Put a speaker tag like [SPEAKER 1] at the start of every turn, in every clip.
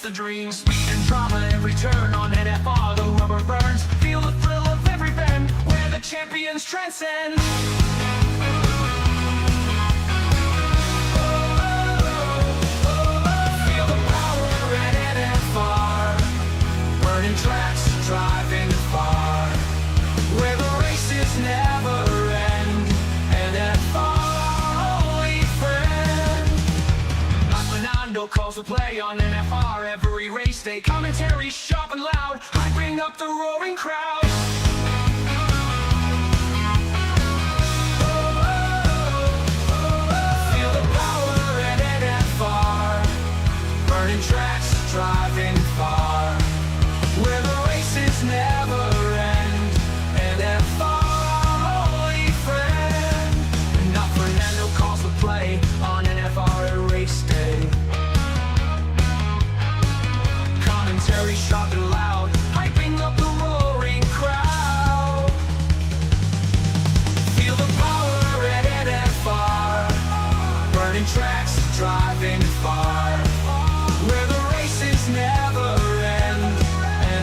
[SPEAKER 1] it's the dream. Speed and drama every turn on NFR, the rubber burns. Feel the thrill of every bend, where the champions transcend. Feel the power at NFR, burning tracks, driving far, where the races never end. NFR, our only friend. Fernando calls the play on NFR every race day. Commentary sharp and loud, hyping up the roaring crowd. Feel the power at NFR, burning tracks, driving far, where the races never end. NFR, our only friend. Not Fernando calls the play on NFR at race day. Commentary sharp and loud, hyping up the roaring crowd. Feel the power at NFR, burning tracks, driving far, where the races never end.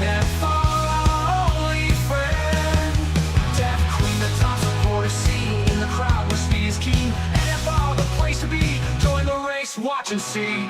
[SPEAKER 1] NFR, our only friend. Deaf Queen, the top supporter scene in the crowd where speed is keen. NFR, the place to be. Join the race, watch and see.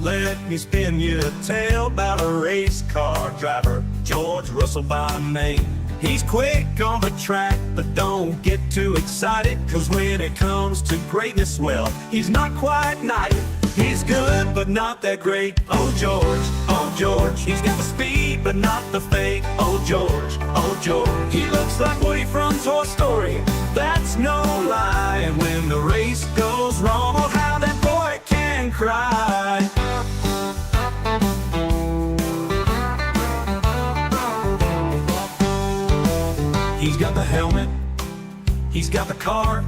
[SPEAKER 2] Let me spin you a tale about a race car driver, George Russell by name. He's quick on the track, but don't get too excited, cause when it comes to greatness, well, he's not quite knighted. He's good, but not that great. Oh George, he's got the speed, but not the fate. Oh George, he looks like Woody from Toy Story, that's no lie. And when the race goes wrong, oh how that boy can cry. He's got the helmet, he's got the car,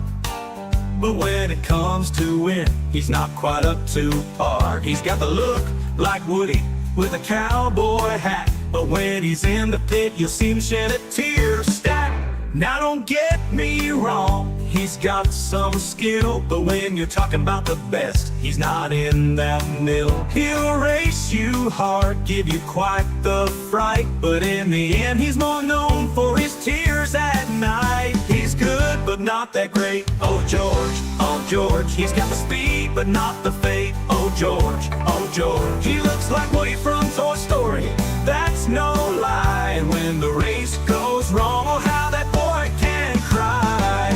[SPEAKER 2] but when it comes to win, he's not quite up to par. He's got the look like Woody with a cowboy hat, but when he's in the pit, you'll see him shed a tear stack. Now don't get me wrong, he's got some skill, but when you're talking about the best, he's not in that mill. He'll race you hard, give you quite the fright, but in the end, he's more known for his tears at night. He's good, but not that great. Oh George, he's got the speed, but not the fate. Oh George, he looks like Woody from Toy Story, that's no lie. And when the race goes wrong, oh how that boy can cry.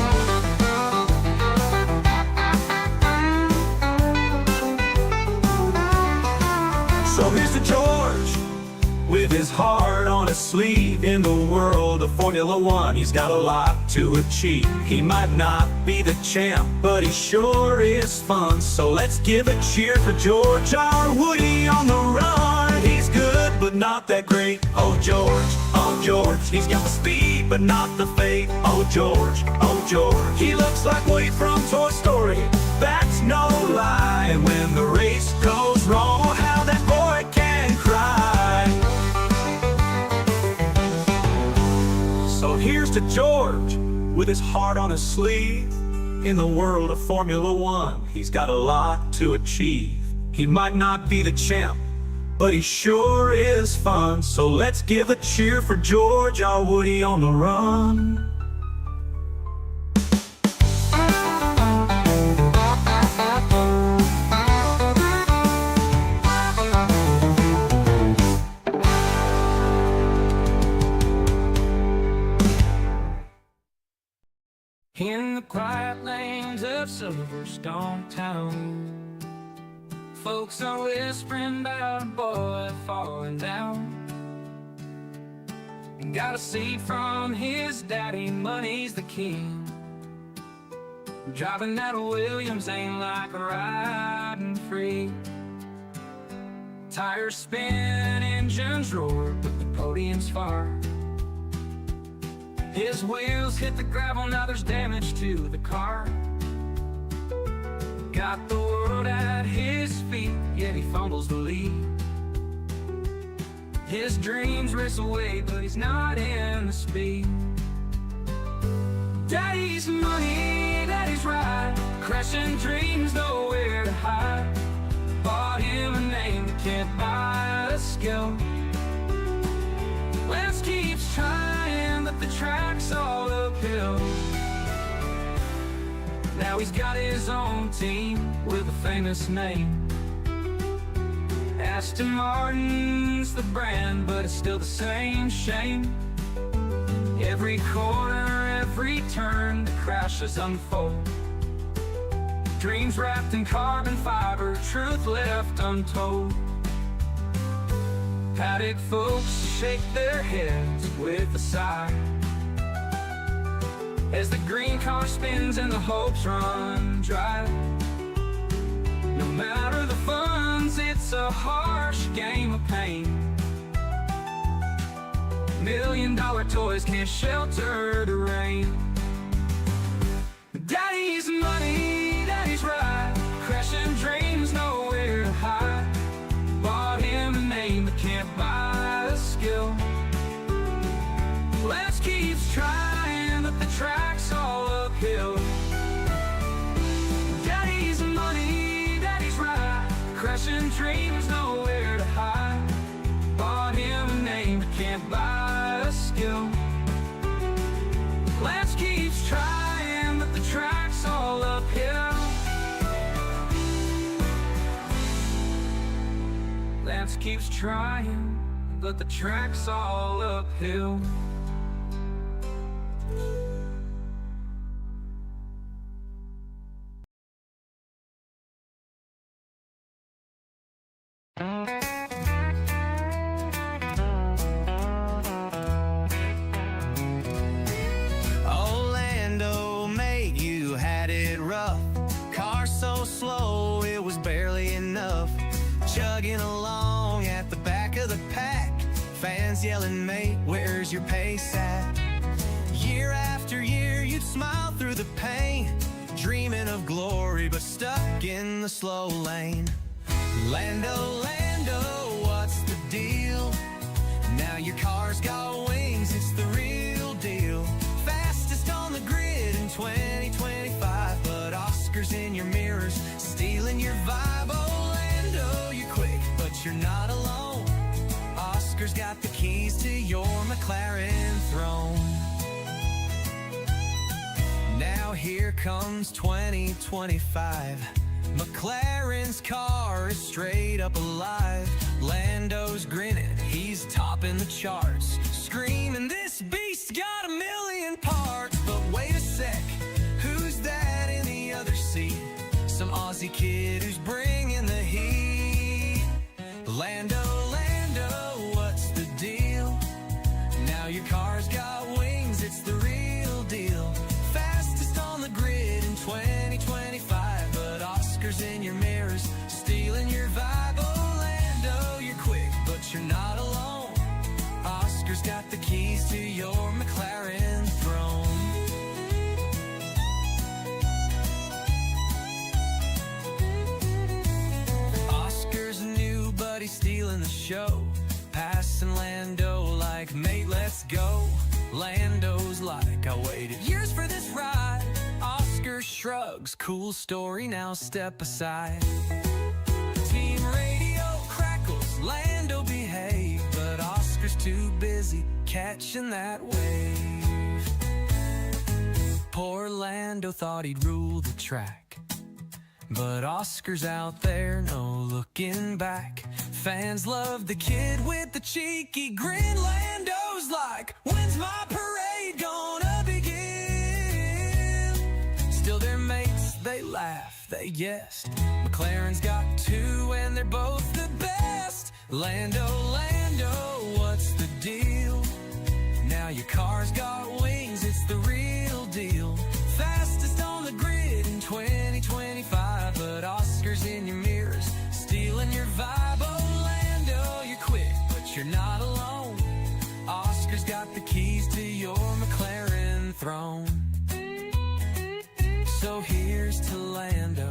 [SPEAKER 2] So here's to George, with his heart on his sleeve. In the world of Formula One, he's got a lot to achieve. He might not be the champ, but he sure is fun. So let's give a cheer for George, our Woody on the run. He's good, but not that great. Oh George, he's got the speed, but not the fate. Oh George, he looks like Woody from Toy Story, that's no lie. And when the race goes wrong, oh how that boy can cry. So here's to George, with his heart on his sleeve. In the world of Formula One, he's got a lot to achieve. He might not be the champ, but he sure is fun. So let's give a cheer for George, our Woody on the run.
[SPEAKER 3] In the quiet lanes of Silverstone town, folks are whispering about a boy falling down. Got a seat from his daddy, money's the king. Driving that Williams ain't like riding free. Tires spin, engines roar, but the podium's far. His wheels hit the gravel, now there's damage to the car. Got the world at his feet, yet he fumbles the lead. His dreams race away, but he's not in the speed. Daddy's money, daddy's ride, crashing dreams, nowhere to hide. Bought him a name that can't buy a skill. Lance keeps trying, but the track's all uphill. Now he's got his own team with a famous name. Aston Martin's the brand, but it's still the same shame. Every corner, every turn, the crashes unfold. Dreams wrapped in carbon fiber, truth left untold. Paddock folks shake their heads with a sigh as the green car spins and the hopes run dry. No matter the funds, it's a harsh game of pain. $1 million toys can't shelter the rain. Daddy's money, daddy's ride, crashing dreams, nowhere to hide. Bought him a name but can't buy a skill. Lance keeps trying, but the track's all uphill. Daddy's money, daddy's ride, crashing dreams, nowhere to hide. Bought him a name but can't buy a skill. Lance keeps trying, but the track's all uphill. Lance keeps trying, but the track's all uphill.
[SPEAKER 4] Orlando, mate, you had it rough. Car so slow, it was barely enough. Chugging along at the back of the pack, fans yelling, mate, where's your pace at? Year after year, you'd smile through the pain, dreaming of glory, but stuck in the slow lane. Lando, Lando, what's the deal? Now your car's got wings, it's the real deal. Fastest on the grid in 2025, but Oscars in your mirrors, stealing your vibe. Oh, Lando, you're quick, but you're not alone. Oscar's got the keys to your McLaren throne. Now here comes 2025. McLaren's car is straight up alive. Lando's grinning, he's topping the charts, screaming, this beast's got 1 million parts. But wait a sec, who's that in the other seat? Some Aussie kid who's bringing the heat. Lando, Lando, what's the deal? Now your car's got wings, it's the real deal. Fastest on the grid in 2025, but Oscars in your mirrors, stealing your vibe. Oh, Lando, you're quick, but you're not alone. Oscar's got the keys to your McLaren throne. Oscar's new, but he's stealing the show, passing Lando like, mate, let's go. Lando's like, I waited years for this ride. Oscar shrugs, cool story, now step aside. Team radio crackles, Lando behave, but Oscar's too busy catching that wave. Poor Lando thought he'd rule the track, but Oscar's out there, no looking back. Fans love the kid with the cheeky grin. Lando's like, when's my parade gonna begin? Still their mates, they laugh, they jest. McLaren's got 2 and they're both the best. Lando, Lando, what's the deal? Now your car's got wings, it's the real deal. Fastest on the grid in 2025, but Oscars in your mirrors, stealing your vibe. Oh, Lando, you're quick, but you're not alone. Oscar's got the keys to your McLaren throne. So here's to Lando,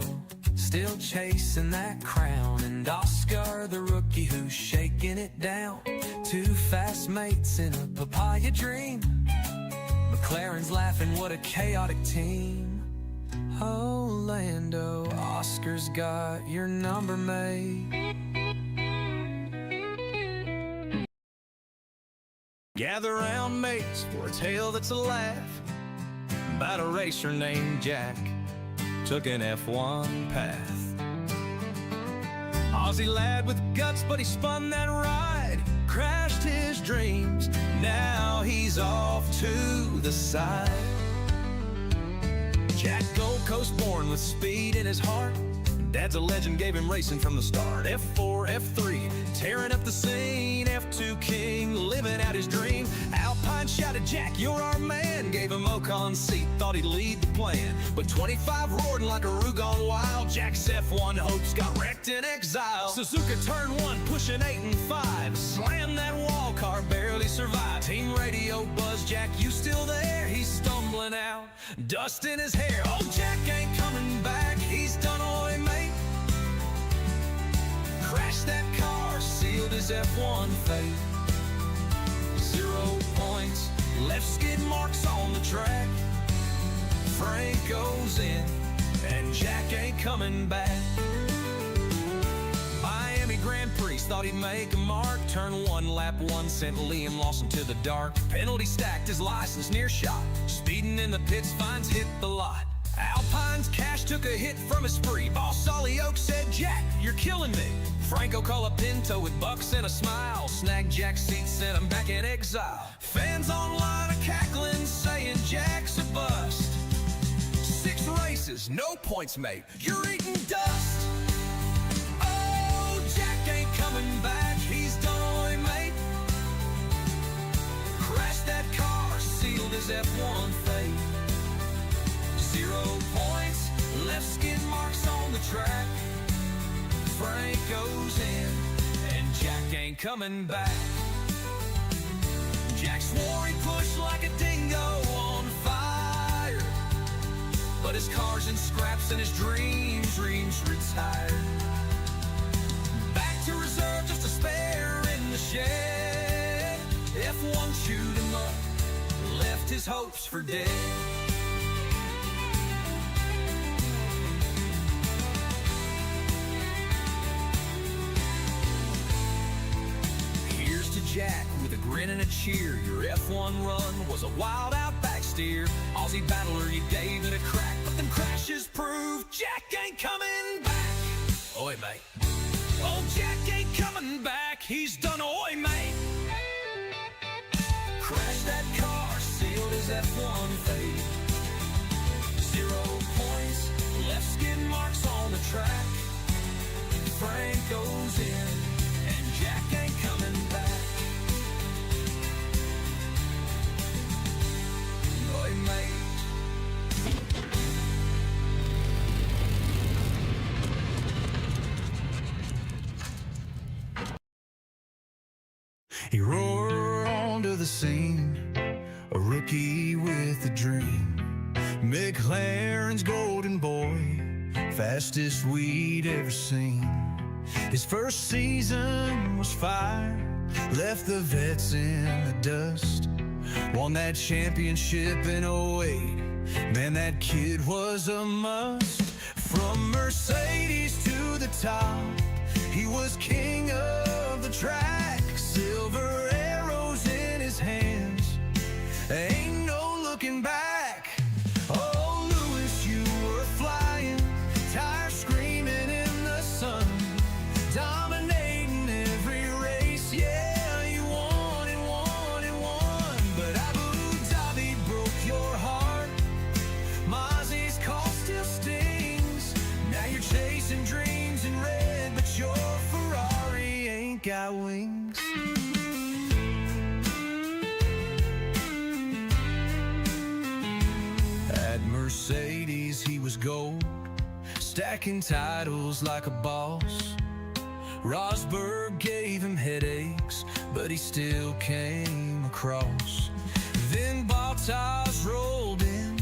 [SPEAKER 4] still chasing that crown, and Oscar the rookie who's shaking it down. Two fast mates in a papaya dream. McLaren's laughing, what a chaotic team. Oh, Lando, Oscar's got your number made.
[SPEAKER 2] Gather round, mates, for a tale that's a laugh about a racer named Jack took an F1 path. Aussie lad with guts, but he spun that ride, crashed his dreams. Now he's off to the side. Jack Gold Coast born with speed in his heart. Dad's a legend, gave him racing from the start. F4, F3, tearing up the scene. F2 king, living out his dream. Alpine shouted, Jack, you're our man. Gave him Ocon's seat, thought he'd lead the plan. But 25 roared like a roo gone wild. Jack's F1 hopes got wrecked in exile. Suzuka turn 1, pushing 8 and 5. Slammed that wall, car barely survived. Team radio buzz, Jack, you still there? He's stumbling out, dust in his hair. Oh, Jack ain't coming back, he's done away, mate. Crashed that car, sealed his F1 fate. 0 points, left skid marks on the track. Frank goes in, and Jack ain't coming back. Miami Grand Prix thought he'd make a mark. Turn 1, lap 1 sent Liam Lawson to the dark. Penalty stacked his license near shot. Speeding in the pits, fines hit the lot. Alpine's cash took a hit from his spree. Boss Ollie Oak said, Jack, you're killing me. Franco Colapinto with bucks and a smile snagged Jack's seat, sent him back in exile. Fans online are cackling, saying Jack's a bust. 6 races, no points made, you're eating dust. Oh, Jack ain't coming back, he's done away, mate. Crashed that car, sealed his F1 fate. 0 points, left skid marks on the track. Frank goes in, and Jack ain't coming back. Jack swore he'd push like a dingo on fire, but his car's in scraps and his dreams retired. Back to reserve, just a spare in the shed. F1 chewed him up, left his hopes for dead. Jack with a grin and a cheer. Your F1 run was a wild outback steer. Aussie battler, you gave it a crack, but them crashes prove Jack ain't coming back. Oi, mate. Oh, Jack ain't coming back, he's done oi, mate. Crashed that car, sealed his F1 fate. 0 points, left skid marks on the track. Frank goes in, and Jack ain't coming back.
[SPEAKER 5] He roared onto the scene, a rookie with a dream. McLaren's golden boy, fastest we'd ever seen. His first season was fire, left the vets in the dust. Won that championship in 08, man, that kid was a must. From Mercedes to the top, he was king of the track. Silver arrows in his hands, ain't no looking back. Oh, Lewis, you were flying, tires screaming in the sun, dominating every race, yeah, you won and won and won. But Abu Dhabi broke your heart, Mozzie's call still stings. Now you're chasing dreams in red, but your Ferrari ain't got wings. At Mercedes he was gold, stacking titles like a boss. Rosberg gave him headaches, but he still came across. Then Bottas rolled in,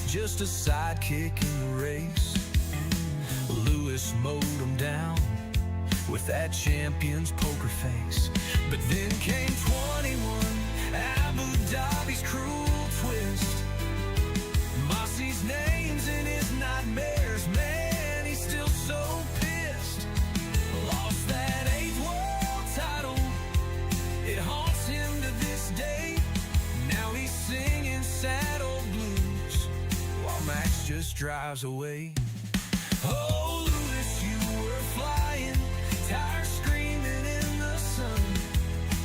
[SPEAKER 5] just a sidekick in the race. Lewis mowed him down with that champion's poker face. But then came 21, Abu Dhabi's cruel twist. Mossy's name's in his nightmares, man, he's still so pissed. Lost that 8th world title, it haunts him to this day. Now he's singing sad old blues while Max just drives away. Oh, Lewis, you were flying, tires screaming in the sun,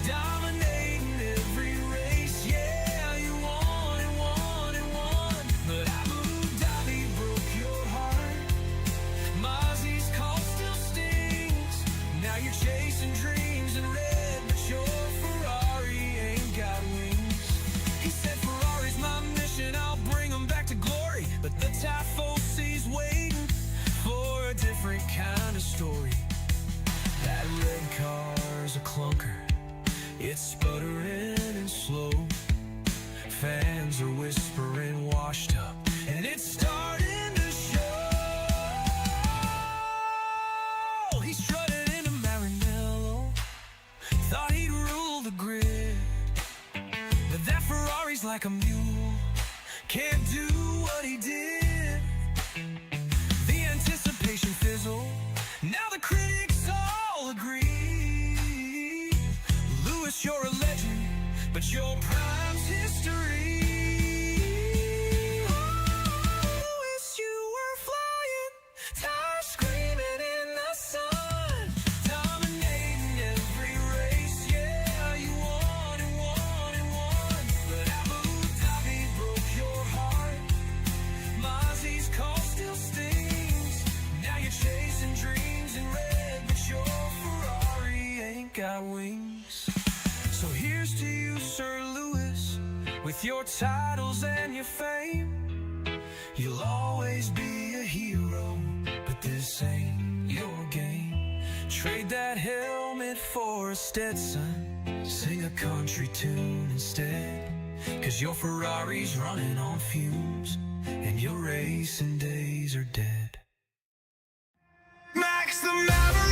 [SPEAKER 5] dominating every race, yeah, you won and won and won. But Abu Dhabi broke your heart, Mozzie's call still stings. Now you're chasing dreams in red, but your Ferrari ain't got wings. He said, Ferrari's my mission, I'll bring them back to glory. But the Tifosi's waiting for a different kind of story. That red car's a clunker, it's sputtering and slow. Fans are whispering washed up, and it's starting to show. He strutted into Maranello, thought he'd rule the grid. But that Ferrari's like a mule, can't do what he did. The anticipation fizzle, now the critics all agree. Lewis, you're a legend, but your prime's history. Oh, Lewis, you were flying, tires screaming in the sun, dominating every race, yeah, you won and won and won. But Abu Dhabi broke your heart, Mozzie's call still stings. Now you're chasing dreams in red, but your Ferrari ain't got wings. So here's to you, Sir Lewis, with your titles and your fame. You'll always be a hero, but this ain't your game. Trade that helmet for a Stetson, sing a country tune instead. 'Cause your Ferrari's running on fumes, and your racing days are dead. Max the Maverick!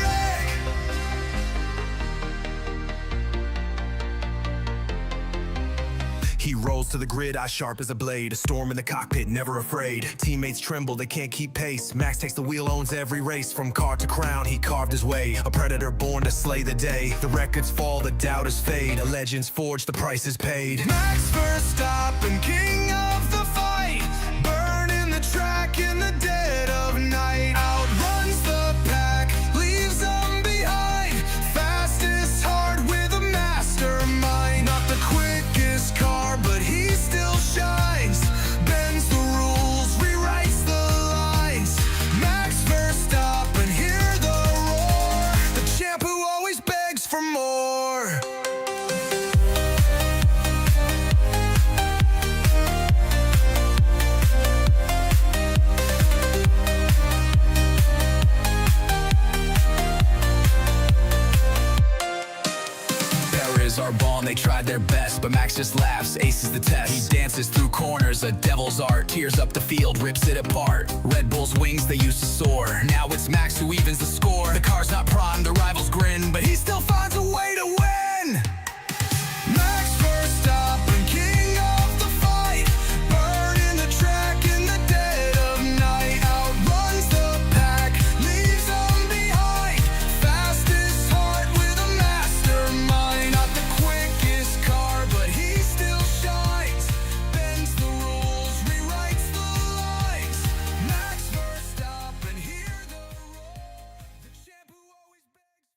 [SPEAKER 5] He rolls to the grid, eye sharp as a blade. A storm in the cockpit, never afraid. Teammates tremble, they can't keep pace. Max takes the wheel, owns every race. From car to crown, he carved his way. A predator born to slay the day. The records fall, the doubters fade. A legend's forged, the price is paid. Max Verstappen, king of the fight, burning the track in the dead of night. Outruns the pack, leaves them behind. Fastest heart with a mastermind. Not the quickest car, but he still shines. Bends the rules, rewrites the lines. Max Verstappen, hear the roar. The champ who always begs for more. Our ball and they tried their best, but Max just laughs, aces the test. He dances through corners, a devil's art, tears up the field, rips it apart. Red Bull's wings, they used to soar. Now it's Max who evens the score. The car's not prime, the rivals grin, but he still finds a way to win. Max Verstappen, king of the fight, burning the track in the dead of night. Outruns the pack, leaves them behind. Fastest heart with a mastermind. Not the quickest car, but he still shines. Bends the rules, rewrites the lines. Max Verstappen, hear the roar. The champ who always begs.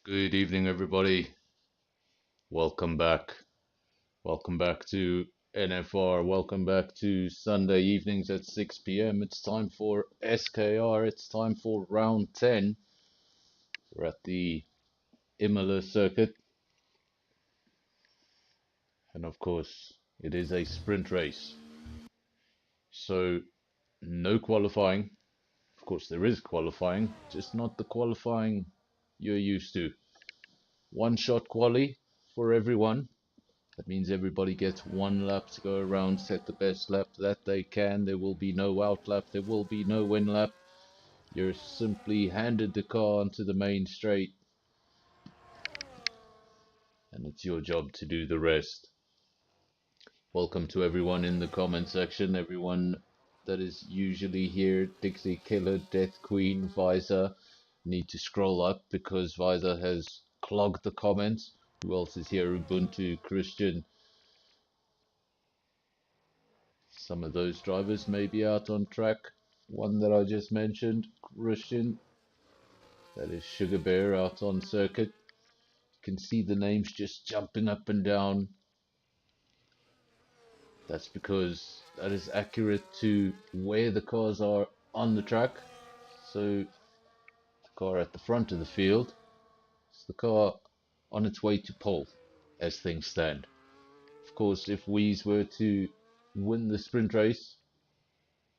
[SPEAKER 6] Good evening, everybody. Welcome back. Welcome back to NFR. Welcome back to Sunday evenings at 6 p.m. It's time for SKR. It's time for round 10. We're at the Imola circuit. And of course, it is a sprint race. So, no qualifying. Of course, there is qualifying, just not the qualifying you're used to. One shot quali for everyone. That means everybody gets one lap to go around, set the best lap that they can. There will be no out lap, there will be no win lap. You're simply handed the car onto the main straight, and it's your job to do the rest. Welcome to everyone in the comment section, everyone that is usually here. Dixie Killer, Death Queen, Visor. Need to scroll up because Visor has clogged the comments. Who else is here? Ubuntu, Christian. Some of those drivers may be out on track. One that I just mentioned, Christian, that is Sugar Bear out on circuit. You can see the names just jumping up and down. That's because that is accurate to where the cars are on the track. So the car at the front of the field is the car on its way to pole as things stand. Of course, if Weeze were to win the sprint race,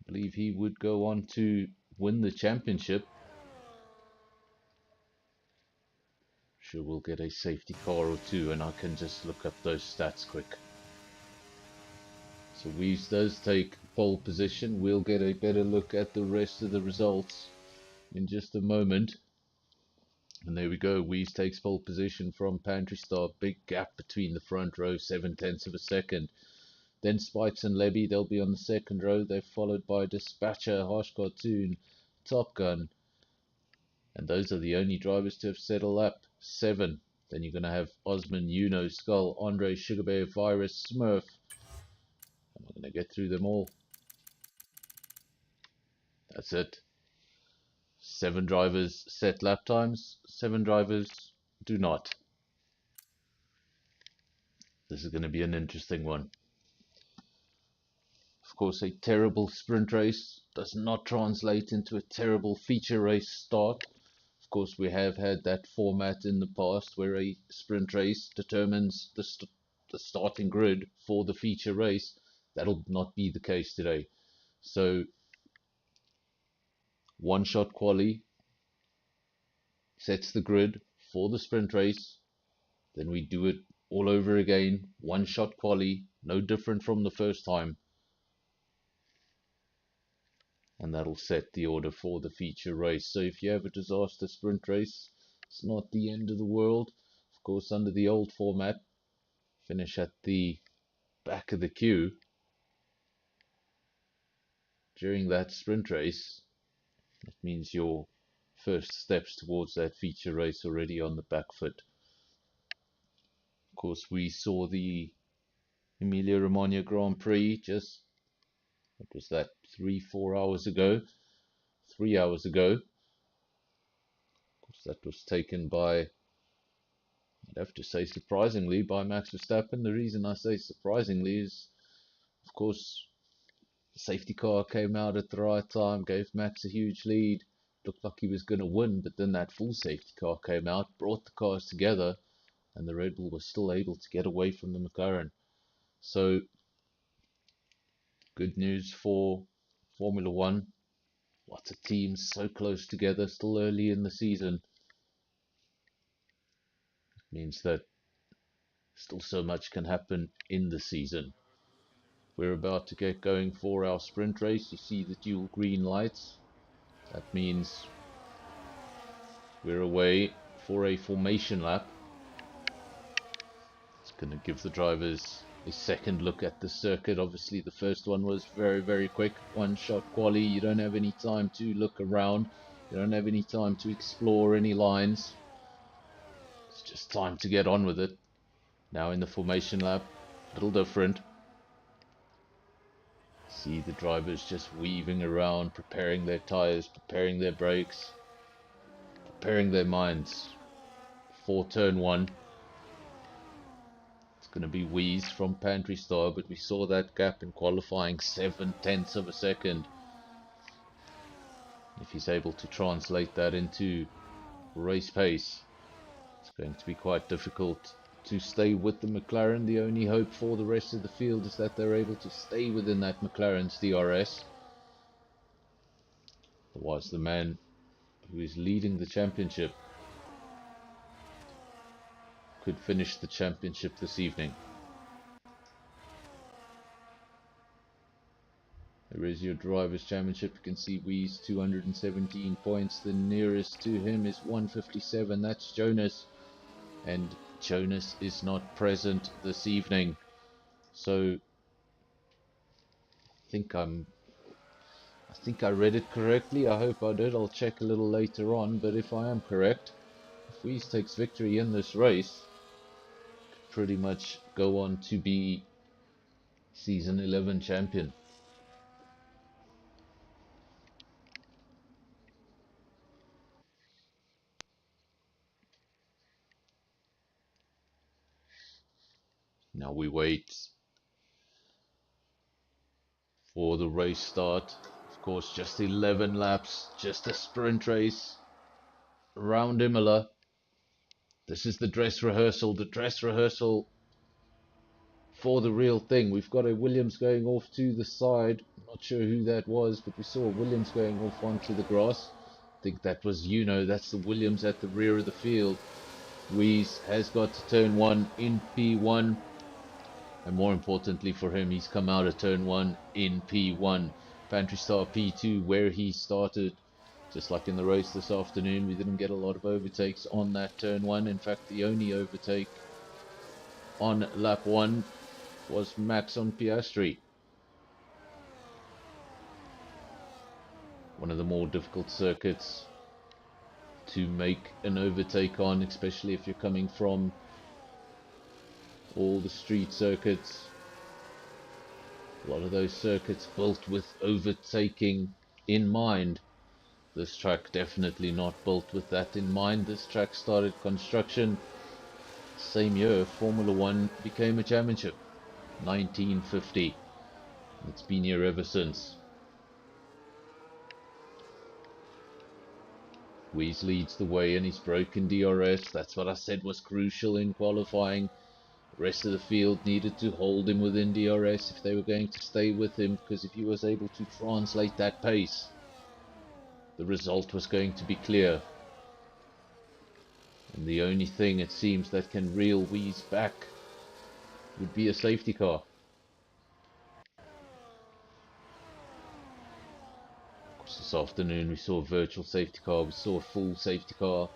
[SPEAKER 6] I believe he would go on to win the championship. Sure, we'll get a safety car or two, and I can just look up those stats quick. So Weaves does take pole position. We'll get a better look at the rest of the results in just a moment. And there we go. Weaves takes pole position from Pantry Star. Big gap between the front row, 7/10 of a second. Then Spikes and Lebby, they'll be on the second row. They're followed by Dispatcher, Harsh Cartoon, Top Gun. And those are the only drivers to have set a lap. 7. Then you're going to have Osman, Uno, Skull, Andre, Sugar Bear, Virus, Smurf. I'm not going to get through them all. That's it. 7 drivers set lap times. 7 drivers do not. This is going to be an interesting one. Of course, a terrible sprint race does not translate into a terrible feature race start. Of course, we have had that format in the past where a sprint race determines the starting grid for the feature race. That'll not be the case today. So, one shot quali sets the grid for the sprint race. Then we do it all over again. One shot quali, no different from the first time. And that'll set the order for the feature race. So if you have a disaster sprint race, it's not the end of the world. Of course, under the old format, finish at the back of the queue during that sprint race. That means your first steps towards that feature race already on the back foot. Of course, we saw the Emilia Romagna Grand Prix just, what was that, 3-4 hours ago? 3 hours ago. Of course, that was taken by, I'd have to say surprisingly, by Max Verstappen. The reason I say surprisingly is, of course, the safety car came out at the right time, gave Max a huge lead. Looked like he was going to win, but then that full safety car came out, brought the cars together, and the Red Bull was still able to get away from the McLaren. So, good news for Formula One. Lots of teams so close together, still early in the season. It means that still so much can happen in the season. We're about to get going for our sprint race. You see the dual green lights. That means we're away for a formation lap. It's going to give the drivers a second look at the circuit. Obviously, the first one was very, very quick. One shot quali. You don't have any time to look around. You don't have any time to explore any lines. It's just time to get on with it. Now in the formation lap, a little different. See the drivers just weaving around, preparing their tires, preparing their brakes, preparing their minds for turn 1. It's going to be Wheeze from Pantry Star, but we saw that gap in qualifying, 7/10 of a second. If he's able to translate that into race pace, it's going to be quite difficult to stay with the McLaren. The only hope for the rest of the field is that they're able to stay within that McLaren's DRS. Otherwise, the man who is leading the championship could finish the championship this evening. There is your Drivers' Championship. You can see Wheeze 217 points. The nearest to him is 157. That's Jonas. And Jonas is not present this evening. So I think I read it correctly. I hope I did. I'll check a little later on. But if I am correct, if Wheeze takes victory in this race, could pretty much go on to be Season 11 champion. Now we wait for the race start. Of course, just 11 laps, just a sprint race around Imola. This is the dress rehearsal for the real thing. We've got a Williams going off to the side. Not sure who that was, but we saw Williams going off onto the grass. I think that was that's the Williams at the rear of the field. Wheeze has got to turn 1 in P1. And more importantly for him, he's come out of turn 1 in P1. Pantry Star P2, where he started. Just like in the race this afternoon, we didn't get a lot of overtakes on that turn 1. In fact, the only overtake on lap 1 was Max on Piastri. One of the more difficult circuits to make an overtake on, especially if you're coming from all the street circuits. A lot of those circuits built with overtaking in mind. This track definitely not built with that in mind. This track started construction same year Formula 1 became a championship, 1950. It's been here ever since. Wheeze leads the way in his broken DRS. That's what I said was crucial in qualifying. The rest of the field needed to hold him within DRS if they were going to stay with him, because if he was able to translate that pace, the result was going to be clear. And the only thing it seems that can reel Wheeze back would be a safety car. Of course, this afternoon we saw a virtual safety car, we saw a full safety car.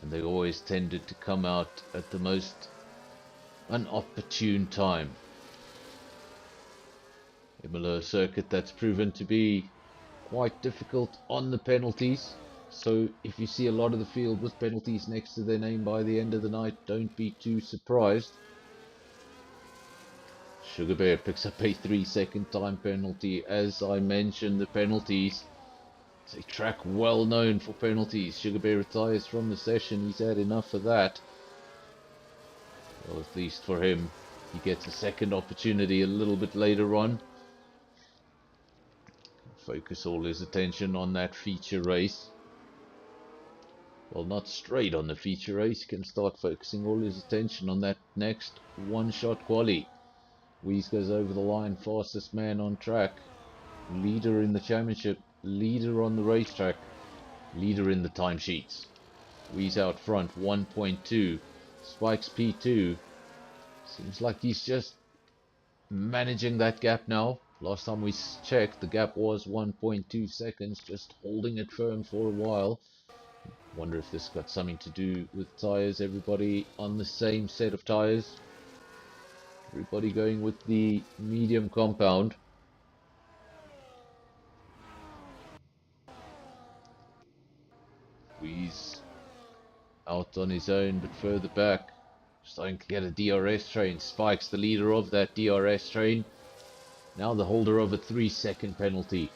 [SPEAKER 6] And they always tended to come out at the most inopportune time. Imola, a circuit that's proven to be quite difficult on the penalties. So if you see a lot of the field with penalties next to their name by the end of the night, don't be too surprised. Sugar Bear picks up a 3-second time penalty. As I mentioned, the penalties, it's a track well known for penalties. Sugar Bear retires from the session. He's had enough of that. Well, at least for him, he gets a second opportunity a little bit later on. Focus all his attention on that feature race. Well, not straight on the feature race. He can start focusing all his attention on that next one-shot quali. Wheeze goes over the line, fastest man on track, leader in the championship, leader on the racetrack, leader in the timesheets. Wheeze out front, 1.2, Spikes P2. Seems like he's just managing that gap now. Last time we checked, the gap was 1.2 seconds, just holding it firm for a while. Wonder if this got something to do with tyres. Everybody on the same set of tyres. Everybody going with the medium compound. Wheeze out on his own, but further back. Starting to get a DRS train. Spikes the leader of that DRS train. Now the holder of a 3-second penalty.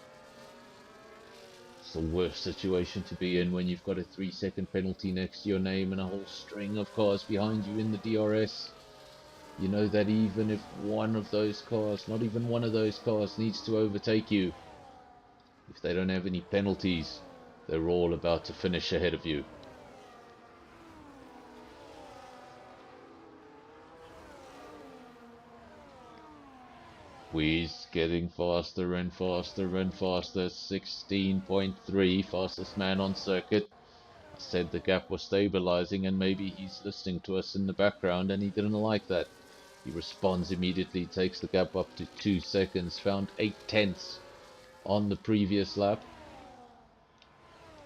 [SPEAKER 6] It's the worst situation to be in when you've got a 3-second penalty next to your name and a whole string of cars behind you in the DRS. You know that even if one of those cars, not even one of those cars, needs to overtake you, if they don't have any penalties, they're all about to finish ahead of you. We's getting faster and faster and faster. 16.3, fastest man on circuit. I said the gap was stabilizing, and maybe he's listening to us in the background and he didn't like that. He responds immediately, takes the gap up to 2 seconds, found 8/10 on the previous lap.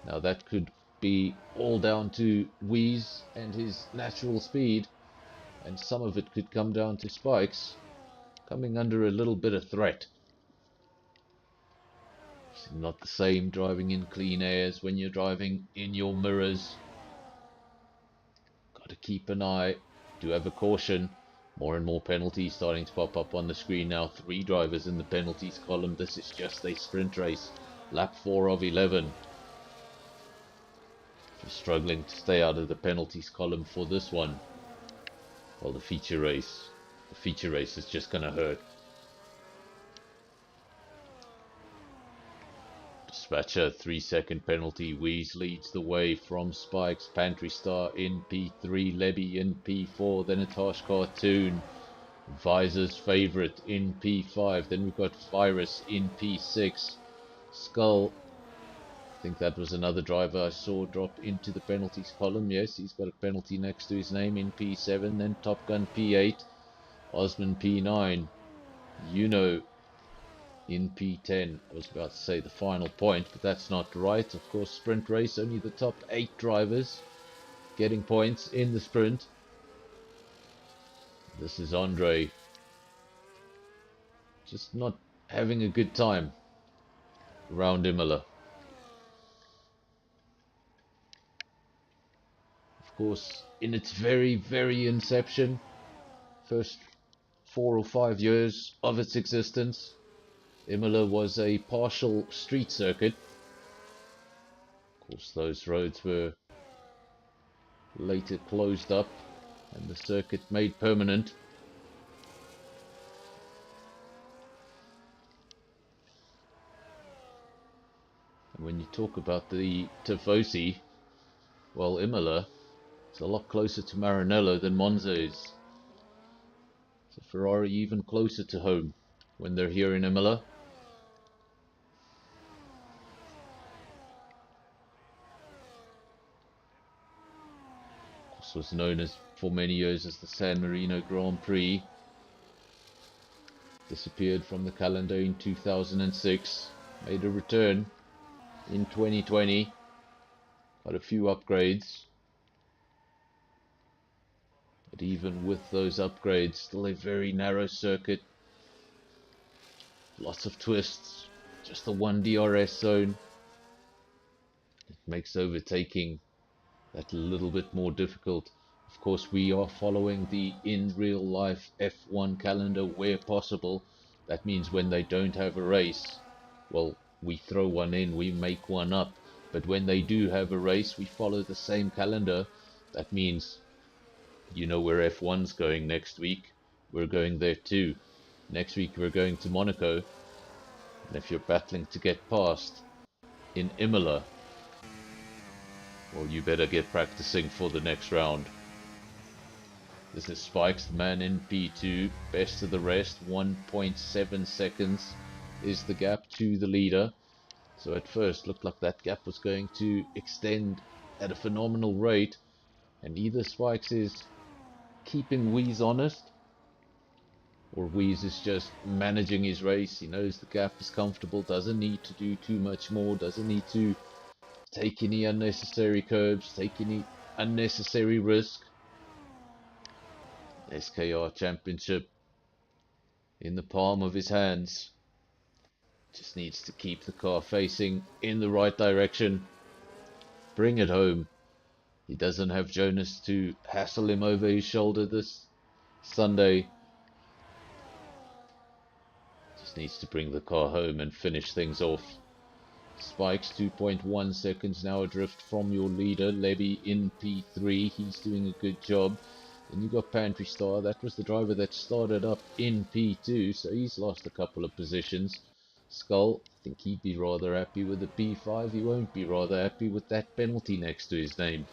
[SPEAKER 6] Now that could be all down to Wheeze and his natural speed, and some of it could come down to Spikes coming under a little bit of threat. It's not the same driving in clean air as when you're driving in your mirrors. Got to keep an eye. Do have a caution. More and more penalties starting to pop up on the screen now. 3 drivers in the penalties column. This is just a sprint race. Lap 4 of 11. If you're struggling to stay out of the penalties column for this one, well, the feature race is just going to hurt. Dispatcher, 3-second penalty. Wheeze leads the way from Spikes. Pantry Star in P3. Lebby in P4. Then it's Harsh Cartoon. Visor's Favorite in P5. Then we've got Virus in P6. Skull, I think that was another driver I saw drop into the penalties column. Yes, he's got a penalty next to his name in P7. Then Top Gun P8. Osman P9. In P10. I was about to say the final point, but that's not right. Of course, sprint race, only the top 8 drivers getting points in the sprint. This is Andre just not having a good time around Imola. Of course, in its very, very inception, first 4 or 5 years of its existence, Imola was a partial street circuit. Of course, those roads were later closed up and the circuit made permanent. And when you talk about the Tifosi, well, Imola is a lot closer to Maranello than Monza is. So Ferrari even closer to home when they're here in Imola. This was known as for many years as the San Marino Grand Prix. Disappeared from the calendar in 2006. Made a return in 2020. Quite a few upgrades. But even with those upgrades, still a very narrow circuit. Lots of twists. Just the one DRS zone. It makes overtaking that little bit more difficult. Of course, we are following the in real life F1 calendar where possible. That means when they don't have a race, well, we throw one in, we make one up. But when they do have a race, we follow the same calendar. That means you know where F1's going next week. We're going there too. Next week we're going to Monaco. And if you're battling to get past in Imola, well, you better get practicing for the next round. This is Spikes, the man in P2, best of the rest. 1.7 seconds is the gap to the leader. So at first looked like that gap was going to extend at a phenomenal rate, and either Spikes is keeping Wheeze honest, or Wheeze is just managing his race. He knows the gap is comfortable, doesn't need to do too much more, doesn't need to take any unnecessary curbs, take any unnecessary risk. SKR Championship in the palm of his hands. Just needs to keep the car facing in the right direction. Bring it home. He doesn't have Jonas to hassle him over his shoulder this Sunday. Just needs to bring the car home and finish things off. Spikes 2.1 seconds now adrift from your leader. Levy in P3, he's doing a good job. Then you got Pantry Star, that was the driver that started up in P2, so he's lost a couple of positions. Skull, I think he'd be rather happy with the P5, he won't be rather happy with that penalty next to his name.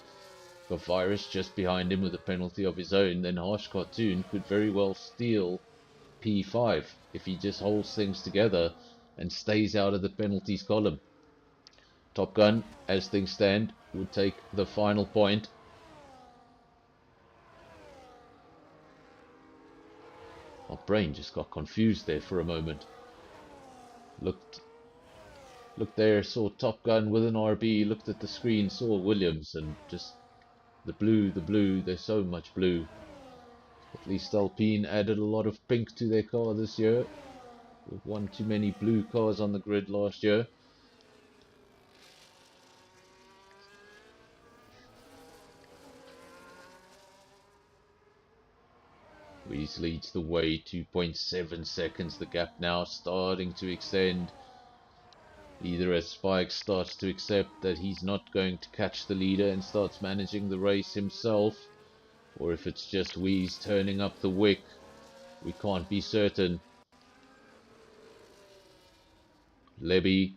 [SPEAKER 6] Got Virus just behind him with a penalty of his own, then Harsh Cartoon could very well steal P5 if he just holds things together and stays out of the penalties column. Top Gun, as things stand, would take the final point. My brain just got confused there for a moment. Looked there, saw Top Gun with an RB, looked at the screen, saw Williams, and just the blue, there's so much blue. At least Alpine added a lot of pink to their car this year. With one too many blue cars on the grid last year. Rees leads the way, 2.7 seconds. The gap now starting to extend. Either as Spike starts to accept that he's not going to catch the leader and starts managing the race himself, or if it's just Weeze turning up the wick, we can't be certain. Lebby,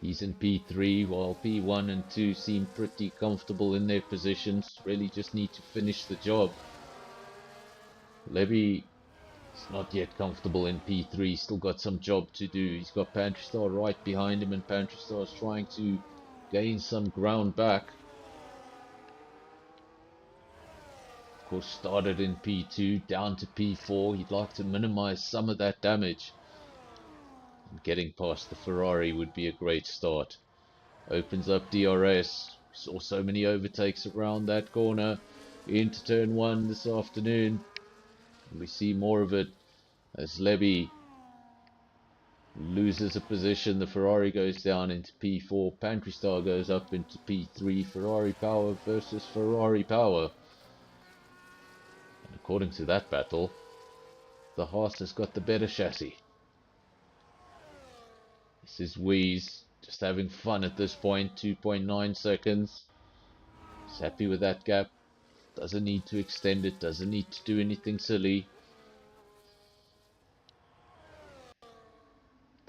[SPEAKER 6] he's in P3, while P1 and 2 seem pretty comfortable in their positions, really just need to finish the job. Lebby is not yet comfortable in P3, still got some job to do. He's got Pantry Star right behind him, and Pantry Star is trying to gain some ground back. Of course, started in P2, down to P4. He'd like to minimize some of that damage. And getting past the Ferrari would be a great start. Opens up DRS. Saw so many overtakes around that corner. Into turn 1 this afternoon. We see more of it as Lebby loses a position. The Ferrari goes down into P4. Pantry Star goes up into P3. Ferrari power versus Ferrari power. And according to that battle, the Haas has got the better chassis. This is Weeze just having fun at this point. 2.9 seconds. He's happy with that gap. Doesn't need to extend it. Doesn't need to do anything silly.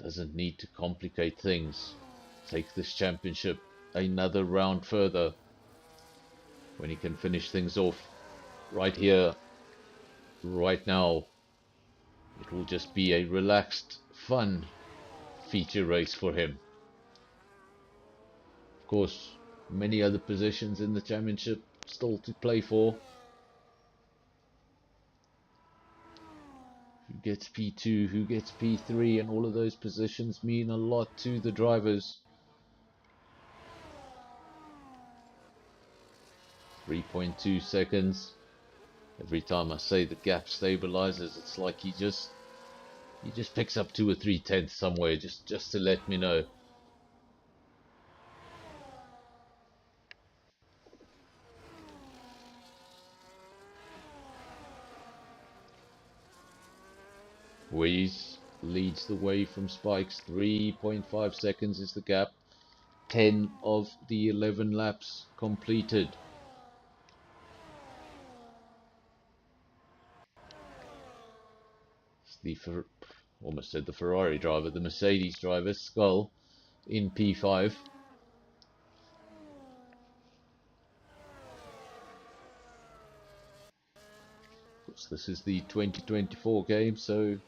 [SPEAKER 6] Doesn't need to complicate things. Take this championship another round further when he can finish things off right here, right now. It will just be a relaxed, fun feature race for him. Of course, many other positions in the championship still to play for. Who gets P2, who gets P3, and all of those positions mean a lot to the drivers. 3.2 seconds. Every time I say the gap stabilizes, it's like he just picks up 2 or 3 tenths somewhere just to let me know. Weeze leads the way from Spikes. 3.5 seconds is the gap. 10 of the 11 laps completed. Almost said the Ferrari driver, the Mercedes driver, Skull, in P5. Of course, this is the 2024 game, so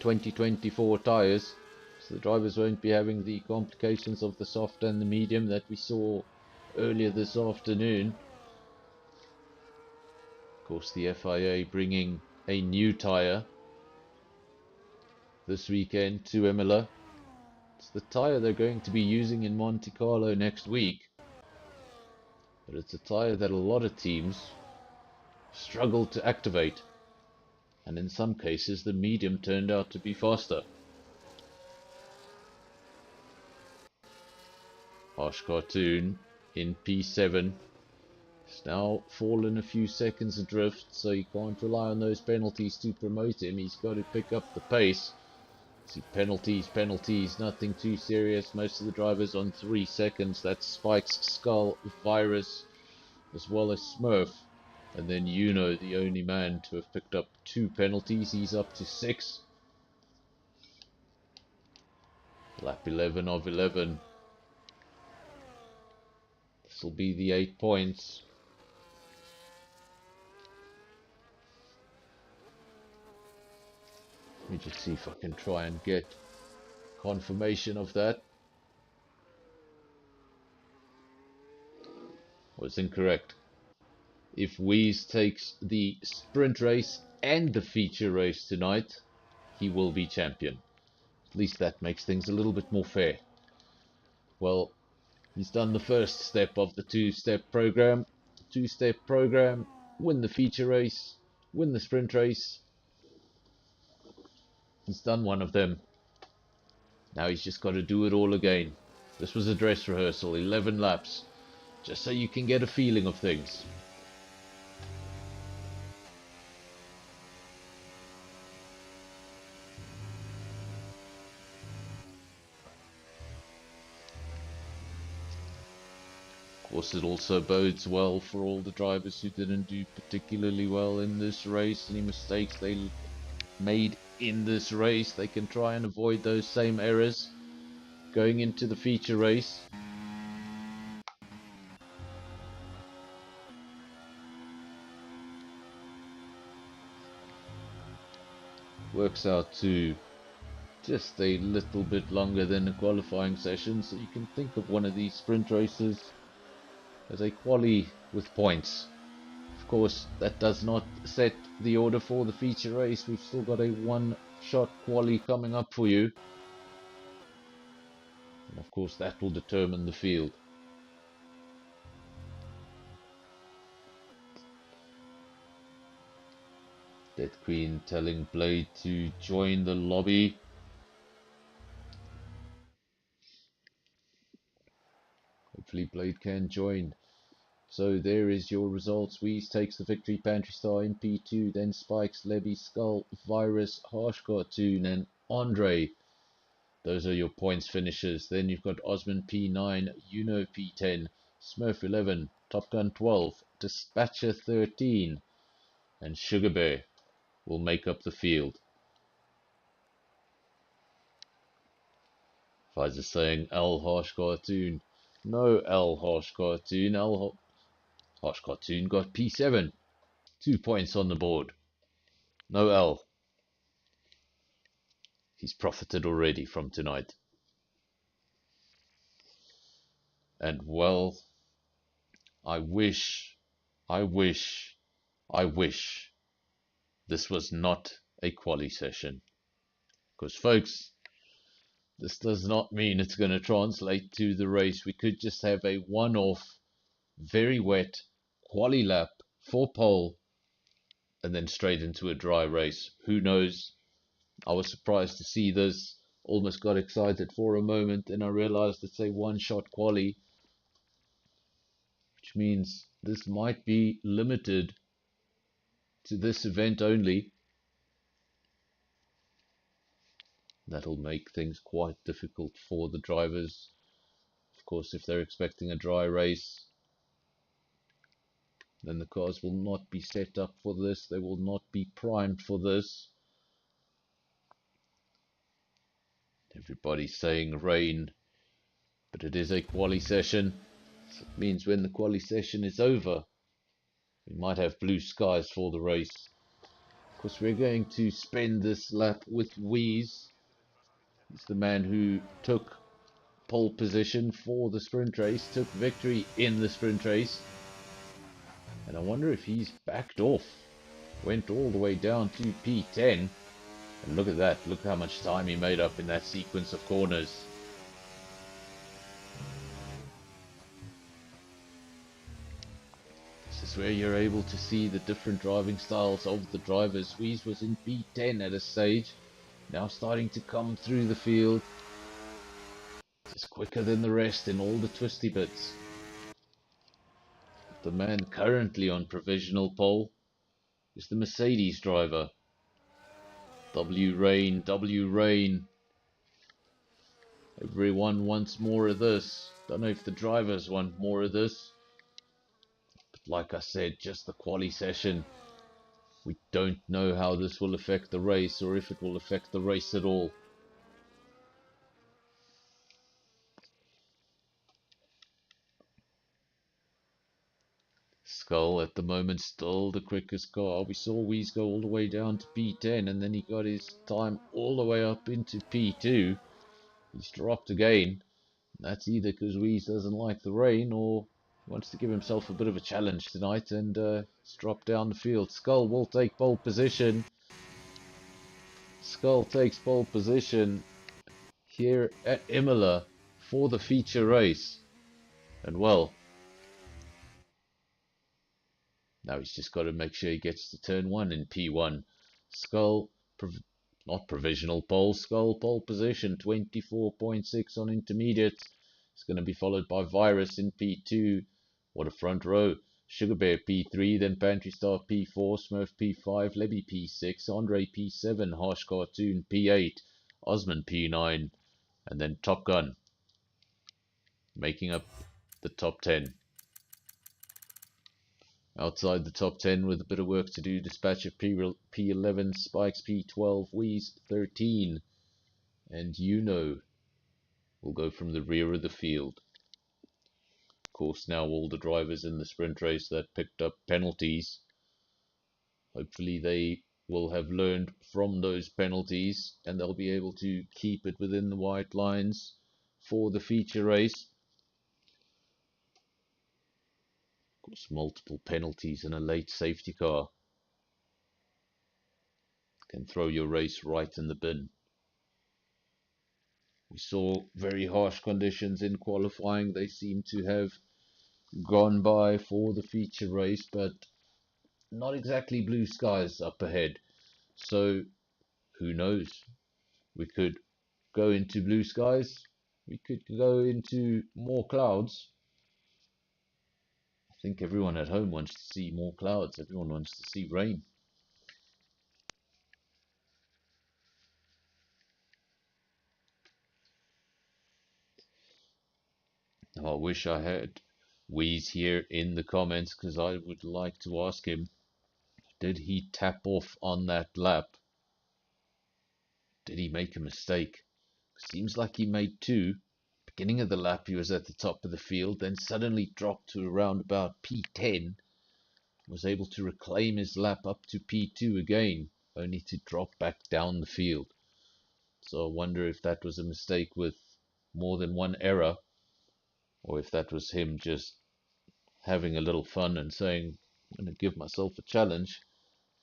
[SPEAKER 6] 2024 tyres, so the drivers won't be having the complications of the soft and the medium that we saw earlier this afternoon. Of course, the FIA bringing a new tyre this weekend to Imola. It's the tyre they're going to be using in Monte Carlo next week, but it's a tyre that a lot of teams struggle to activate, and in some cases the medium turned out to be faster. Harsh Cartoon in P7. He's now fallen a few seconds adrift, so you can't rely on those penalties to promote him. He's got to pick up the pace. See, penalties, penalties, nothing too serious. Most of the drivers on 3 seconds. That's Spikes, Skull, Virus, as well as Smurf. And then the only man to have picked up 2 penalties. He's up to 6. Lap 11 of 11. This will be the 8 points. Let me just see if I can try and get confirmation of that. Was incorrect. If Wheeze takes the sprint race and the feature race tonight, he will be champion. At least that makes things a little bit more fair. Well, he's done the first step of the two-step program. Two-step program, win the feature race, win the sprint race. He's done one of them. Now he's just got to do it all again. This was a dress rehearsal, 11 laps, just so you can get a feeling of things. Of course, it also bodes well for all the drivers who didn't do particularly well in this race. Any mistakes they made in this race, they can try and avoid those same errors going into the feature race. Works out to just a little bit longer than a qualifying session, so you can think of one of these sprint races as a quali with points. Of course, that does not set the order for the feature race. We've still got a one-shot quali coming up for you. And of course, that will determine the field. Death Queen telling Blade to join the lobby. Hopefully Blade can join. So there is your results. Wheeze takes the victory. Pantry Star in P2. Then Spikes, Levy, Skull, Virus, Harsh Cartoon and Andre. Those are your points finishers. Then you've got Osman P9, P10, Smurf 11, Top Gun 12, Dispatcher 13 and Sugar Bear will make up the field. Pfizer saying L Harsh Cartoon. No L Harsh Cartoon. Harsh Cartoon got P7. 2 points on the board. No L. He's profited already from tonight. And well, I wish this was not a quali session. Because folks, this does not mean it's going to translate to the race. We could just have a one-off, very wet quali lap for pole and then straight into a dry race. Who knows? I was surprised to see this. Almost got excited for a moment and I realized it's a one-shot quali, which means this might be limited to this event only. That'll make things quite difficult for the drivers. Of course, if they're expecting a dry race, then the cars will not be set up for this. They will not be primed for this. Everybody's saying rain, but it is a quali session. So it means when the quali session is over, we might have blue skies for the race. Of course, we're going to spend this lap with Wheeze. He's the man who took pole position for the sprint race, took victory in the sprint race. And I wonder if he's backed off. Went all the way down to P10. And look at that. Look how much time he made up in that sequence of corners. This is where you're able to see the different driving styles of the drivers. Wheeze was in P10 at a stage. Now starting to come through the field. Just quicker than the rest in all the twisty bits. The man currently on provisional pole is the Mercedes driver. W Rain, W Rain. Everyone wants more of this. Don't know if the drivers want more of this. But like I said, just the quali session. We don't know how this will affect the race or if it will affect the race at all. Skull at the moment still the quickest car. We saw Weeze go all the way down to P10 and then he got his time all the way up into P2. He's dropped again. That's either because Weeze doesn't like the rain or wants to give himself a bit of a challenge tonight and he's dropped down the field. Skull will take pole position. Skull takes pole position here at Imola for the feature race. And well, now he's just got to make sure he gets to turn 1 in P1. Skull, not provisional pole, Skull pole position, 24.6 on intermediates. It's going to be followed by Virus in P2. What a front row. Sugar Bear P3, then Pantry Star P4, Smurf P5, Lebby P6, Andre P7, Harsh Cartoon P8, Osman P9, and then Top Gun making up the top 10. Outside the top 10 with a bit of work to do, Dispatcher P11, Spikes P12, Weeze 13, and will go from the rear of the field. Of course, now all the drivers in the sprint race that picked up penalties, hopefully they will have learned from those penalties and they'll be able to keep it within the white lines for the feature race. Of course, multiple penalties and a late safety car can throw your race right in the bin. We saw very harsh conditions in qualifying. They seem to have gone by for the feature race, but not exactly blue skies up ahead. So who knows? We could go into blue skies. We could go into more clouds. I think everyone at home wants to see more clouds. Everyone wants to see rain. Now, I wish I had Weeze here in the comments because I would like to ask him, did he tap off on that lap? Did he make a mistake? Seems like he made two. Beginning of the lap he was at the top of the field, then suddenly dropped to around about P10. Was able to reclaim his lap up to P2 again, only to drop back down the field. So I wonder if that was a mistake with more than one error, or if that was him just having a little fun and saying, I'm going to give myself a challenge,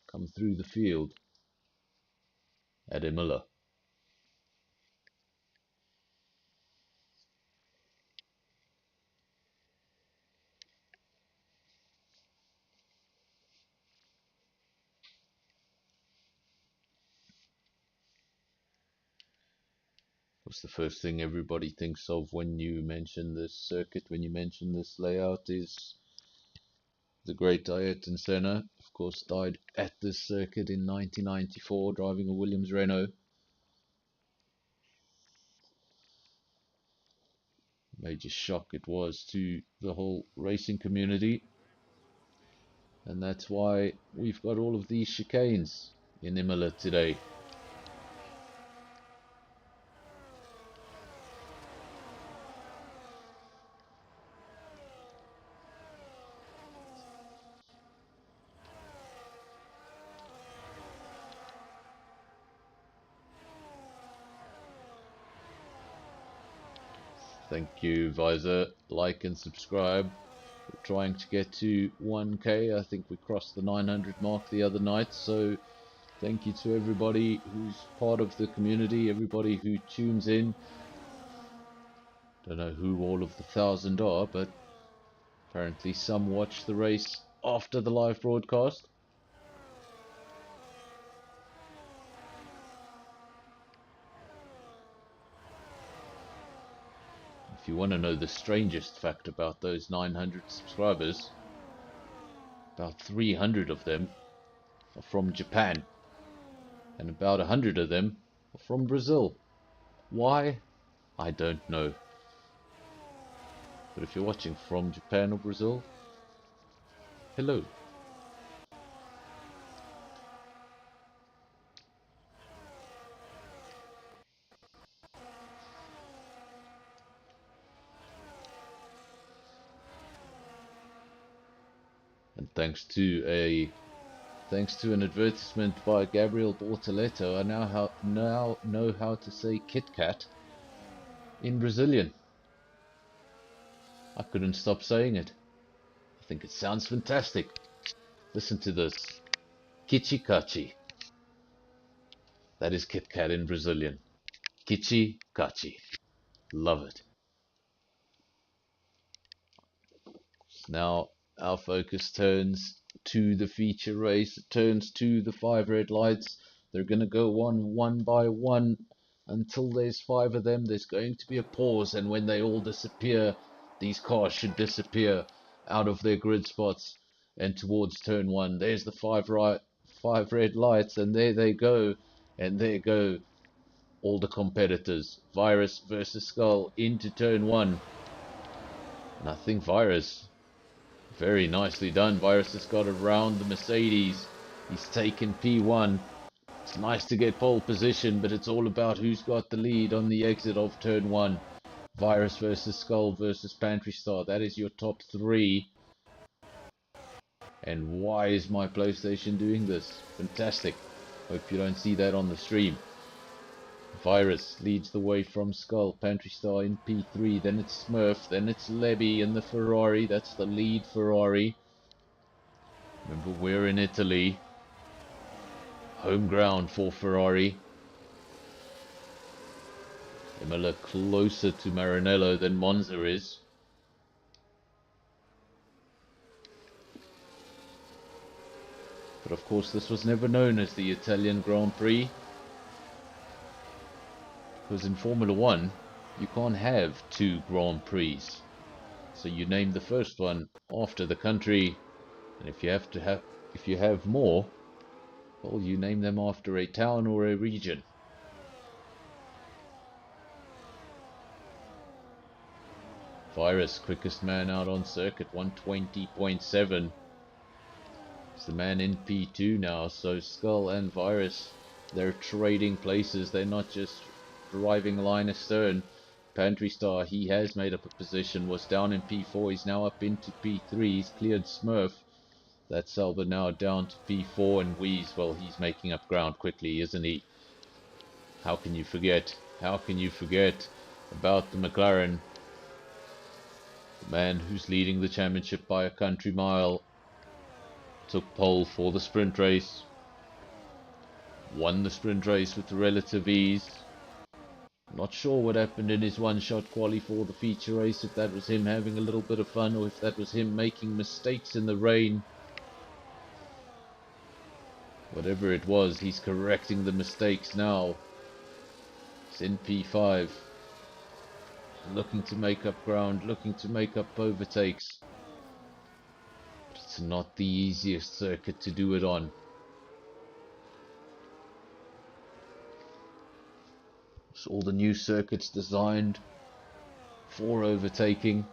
[SPEAKER 6] come through the field at Imola. What's the first thing everybody thinks of when you mention this circuit, when you mention this layout, is the great Ayrton Senna. Of course, died at this circuit in 1994, driving a Williams Renault. Major shock it was to the whole racing community, and that's why we've got all of these chicanes in Imola today. Thank you, Visor. Like and subscribe. We're trying to get to 1k. I think we crossed the 900 mark the other night, so thank you to everybody who's part of the community, everybody who tunes in. Don't know who all of the 1,000 are, but apparently some watch the race after the live broadcast. If you want to know the strangest fact about those 900 subscribers, about 300 of them are from Japan, and about 100 of them are from Brazil. Why? I don't know. But if you're watching from Japan or Brazil, hello. And thanks to an advertisement by Gabriel Bortoleto, I now know how to say Kit Kat in Brazilian. I couldn't stop saying it. I think it sounds fantastic. Listen to this. Kichikachi. That is Kit Kat in Brazilian. Kichikachi. Love it. Now our focus turns to the feature race. It turns to the 5 red lights. They're going to go on one by one until there's 5 of them. There's going to be a pause, and when they all disappear, these cars should disappear out of their grid spots and towards turn 1. There's the 5 red lights, and there they go. And there go all the competitors. Virus versus Skull into turn 1. And I think Virus, very nicely done. Virus has got around the Mercedes. He's taken P1. It's nice to get pole position, but it's all about who's got the lead on the exit of turn 1. Virus versus Skull versus Pantry Star. That is your top 3. And why is my PlayStation doing this? Fantastic. Hope you don't see that on the stream. Virus leads the way from Skull. Pantry Star in P3. Then it's Smurf. Then it's Lebby in the Ferrari. That's the lead Ferrari. Remember, we're in Italy. Home ground for Ferrari. Imola closer to Maranello than Monza is. But of course this was never known as the Italian Grand Prix. Because in Formula 1, you can't have 2 Grand Prix. So you name the first one after the country, and if you have more, well, you name them after a town or a region. Virus, quickest man out on circuit, 120.7. It's the man in P2 now, so Skull and Virus, they're trading places. They're not just driving line astern. Pantry Star, he has made up a position, was down in P4, he's now up into P3, he's cleared Smurf. That's Salva now down to P4, and Wheeze, well, he's making up ground quickly, isn't he? How can you forget? How can you forget about the McLaren? The man who's leading the championship by a country mile took pole for the sprint race. Won the sprint race with relative ease. Not sure what happened in his one-shot quali for the feature race, if that was him having a little bit of fun or if that was him making mistakes in the rain. Whatever it was, he's correcting the mistakes now. It's in P5. Looking to make up ground, looking to make up overtakes. But it's not the easiest circuit to do it on. So all the new circuits designed for overtaking.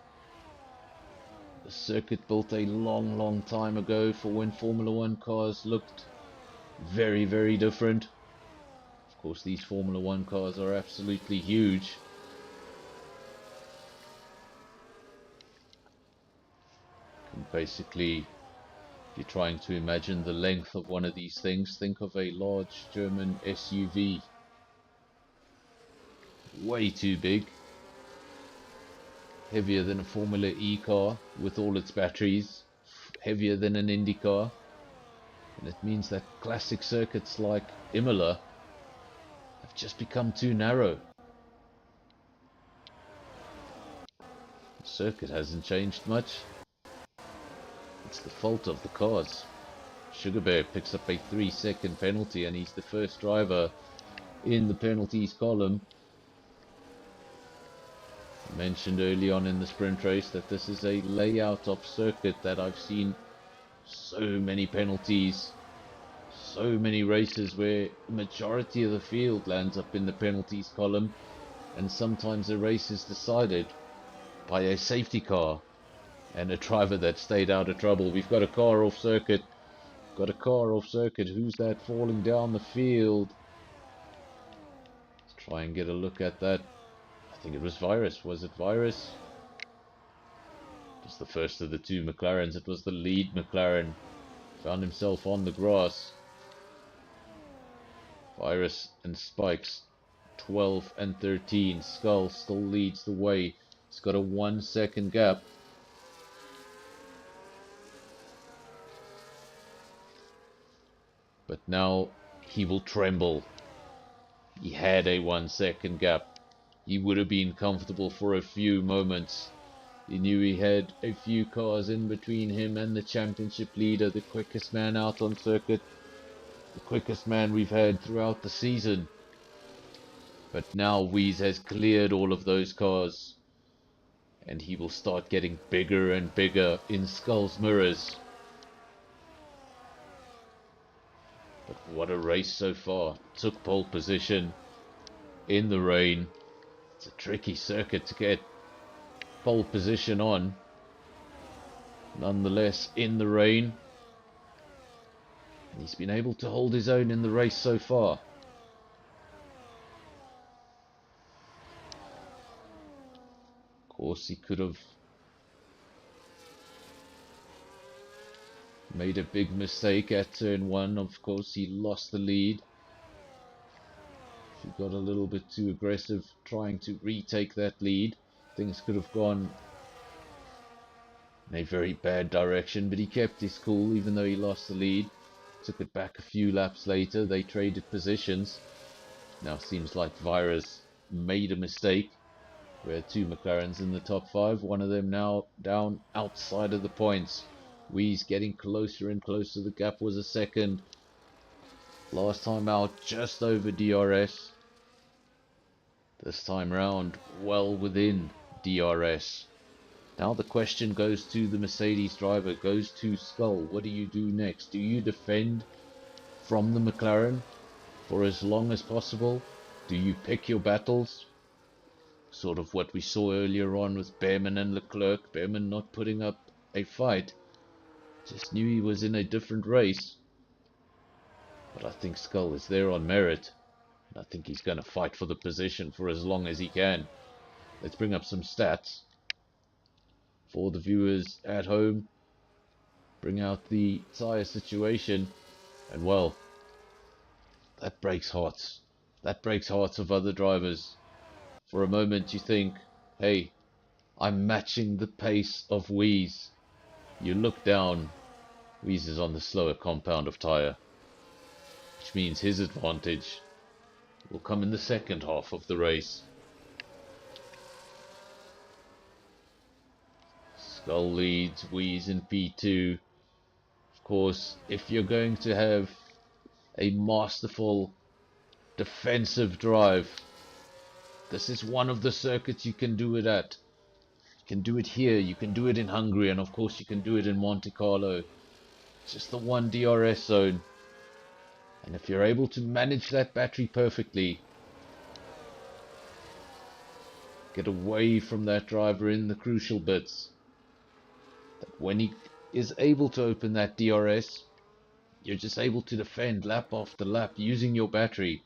[SPEAKER 6] The circuit built a long time ago for when Formula 1 cars looked very, very different. Of course, these Formula 1 cars are absolutely huge. And basically, if you're trying to imagine the length of one of these things, think of a large German SUV. Way too big. Heavier than a Formula E car with all its batteries. Heavier than an Indy car. And it means that classic circuits like Imola have just become too narrow. The circuit hasn't changed much. It's the fault of the cars. Sugar Bear picks up a 3-second penalty, and he's the first driver in the penalties column. I mentioned early on in the sprint race that this is a layout of circuit that I've seen so many penalties, so many races where the majority of the field lands up in the penalties column. And sometimes a race is decided by a safety car and a driver that stayed out of trouble. We've got a car off circuit. Got a car off circuit. Who's that falling down the field? Let's try and get a look at that. I think it was Virus. Was it Virus? It was the first of the two McLarens. It was the lead McLaren. Found himself on the grass. Virus and Spikes, 12 and 13. Skull still leads the way. He's got a 1 second gap. But now he will tremble. He had a 1 second gap. He would have been comfortable for a few moments. He knew he had a few cars in between him and the championship leader, the quickest man out on circuit, the quickest man we've had throughout the season. But now Weeze has cleared all of those cars, and he will start getting bigger and bigger in Skull's mirrors. But what a race so far. Took pole position in the rain. It's a tricky circuit to get pole position on. Nonetheless, in the rain. And he's been able to hold his own in the race so far. Of course, he could have made a big mistake at turn 1. Of course, he lost the lead. If he got a little bit too aggressive trying to retake that lead, things could have gone in a very bad direction, but he kept his cool even though he lost the lead. Took it back a few laps later. They traded positions. Now seems like Virus made a mistake. We had two McLarens in the top 5. One of them now down outside of the points. Weeze getting closer and closer. The gap was a second. Last time out, just over DRS. This time round, well within DRS. Now the question goes to the Mercedes driver, goes to Skull. What do you do next? Do you defend from the McLaren for as long as possible? Do you pick your battles? Sort of what we saw earlier on with Behrman and Leclerc. Behrman not putting up a fight. Just knew he was in a different race. But I think Skull is there on merit. I think he's going to fight for the position for as long as he can. Let's bring up some stats for the viewers at home. Bring out the tyre situation. And well, that breaks hearts. That breaks hearts of other drivers. For a moment you think, hey, I'm matching the pace of Weeze. You look down, Weeze is on the slower compound of tyre, which means his advantage will come in the second half of the race. Skull leads, Weeze in P2. Of course, if you're going to have a masterful defensive drive, this is one of the circuits you can do it at. You can do it here, you can do it in Hungary, and of course you can do it in Monte Carlo. Just the one DRS zone. And if you're able to manage that battery perfectly, get away from that driver in the crucial bits, that when he is able to open that DRS, you're just able to defend lap after lap using your battery.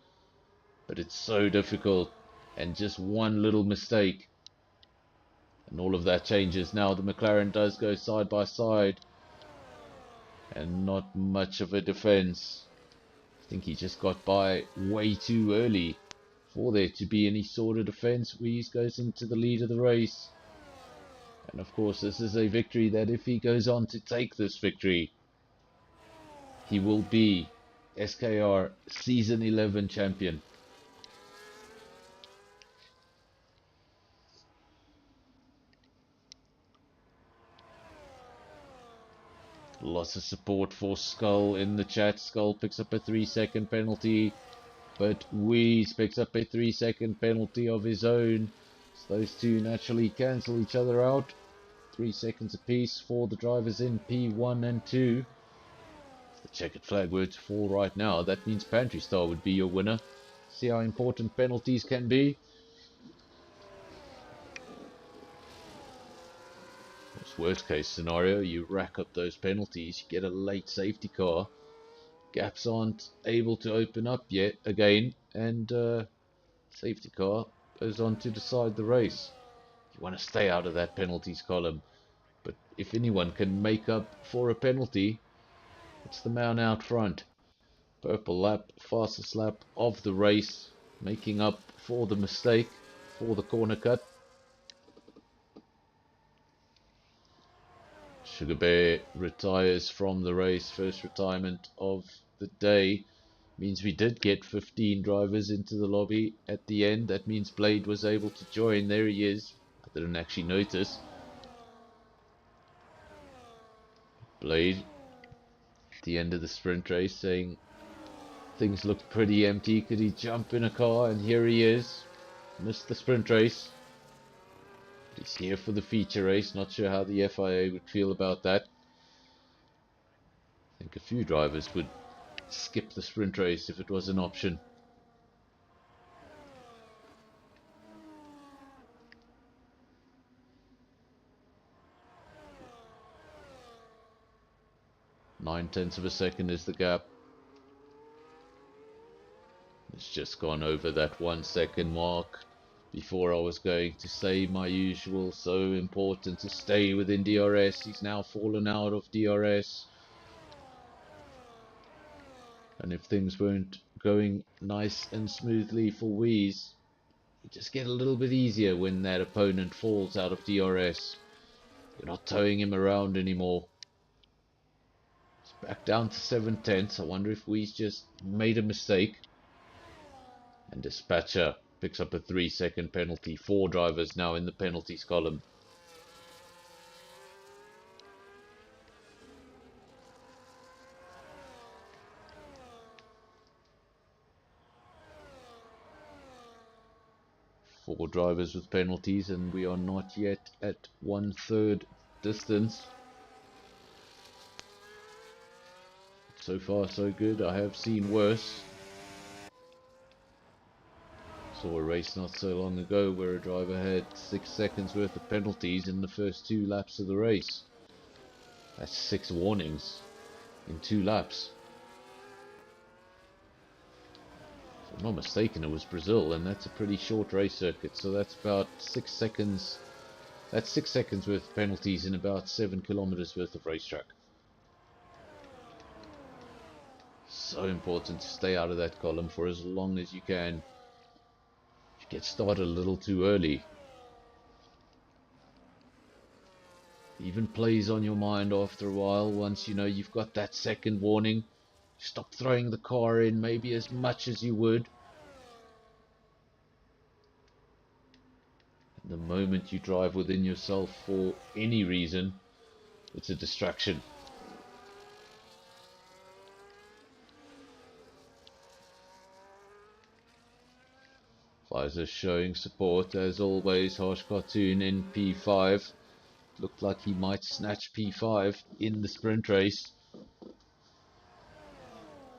[SPEAKER 6] But it's so difficult, and just one little mistake and all of that changes. Now the McLaren does go side by side, and not much of a defense. I think he just got by way too early for there to be any sort of defense. Weeze goes into the lead of the race. And of course this is a victory that if he goes on to take this victory, he will be SKR Season 11 champion. Lots of support for Skull in the chat. Skull picks up a 3-second penalty, but Weeze picks up a 3-second penalty of his own. So those two naturally cancel each other out. 3 seconds apiece for the drivers in P1 and 2. If the checkered flag were to fall right now, that means Pantry Star would be your winner. See how important penalties can be. It's worst case scenario, you rack up those penalties, you get a late safety car, gaps aren't able to open up yet again, and safety car goes on to decide the race. You want to stay out of that penalties column, but if anyone can make up for a penalty, it's the man out front. Purple lap, fastest lap of the race, making up for the mistake, for the corner cut. Sugar Bear retires from the race, first retirement of the day. Means we did get 15 drivers into the lobby at the end. That means Blade was able to join. There he is. I didn't actually notice. Blade at the end of the sprint race saying things looked pretty empty. Could he jump in a car? And here he is. Missed the sprint race. But he's here for the feature race. Not sure how the FIA would feel about that. I think a few drivers would skip the sprint race if it was an option. Nine-tenths of a second is the gap. It's just gone over that 1 second mark before I was going to say my usual. So important to stay within DRS. He's now fallen out of DRS. And if things weren't going nice and smoothly for Wheeze, it just get a little bit easier when that opponent falls out of DRS. You're not towing him around anymore. It's back down to 7/10. I wonder if Wheeze just made a mistake. And Dispatcher picks up a 3-second penalty. 4 drivers now in the penalties column. Four drivers with penalties, and we are not yet at 1/3 distance. So far so good. I have seen worse. Saw a race not so long ago where a driver had 6 seconds worth of penalties in the first 2 laps of the race. That's 6 warnings in 2 laps. If I'm not mistaken, it was Brazil, and that's a pretty short race circuit, so that's about 6 seconds. That's 6 seconds worth of penalties in about 7 kilometers worth of racetrack. So important to stay out of that column for as long as you can. If you get started a little too early, it even plays on your mind after a while. Once you know you've got that second warning, stop throwing the car in maybe as much as you would. And the moment you drive within yourself for any reason, it's a distraction. Pfizer showing support as always. Harsh Cartoon in P5. Looked like he might snatch P5 in the sprint race.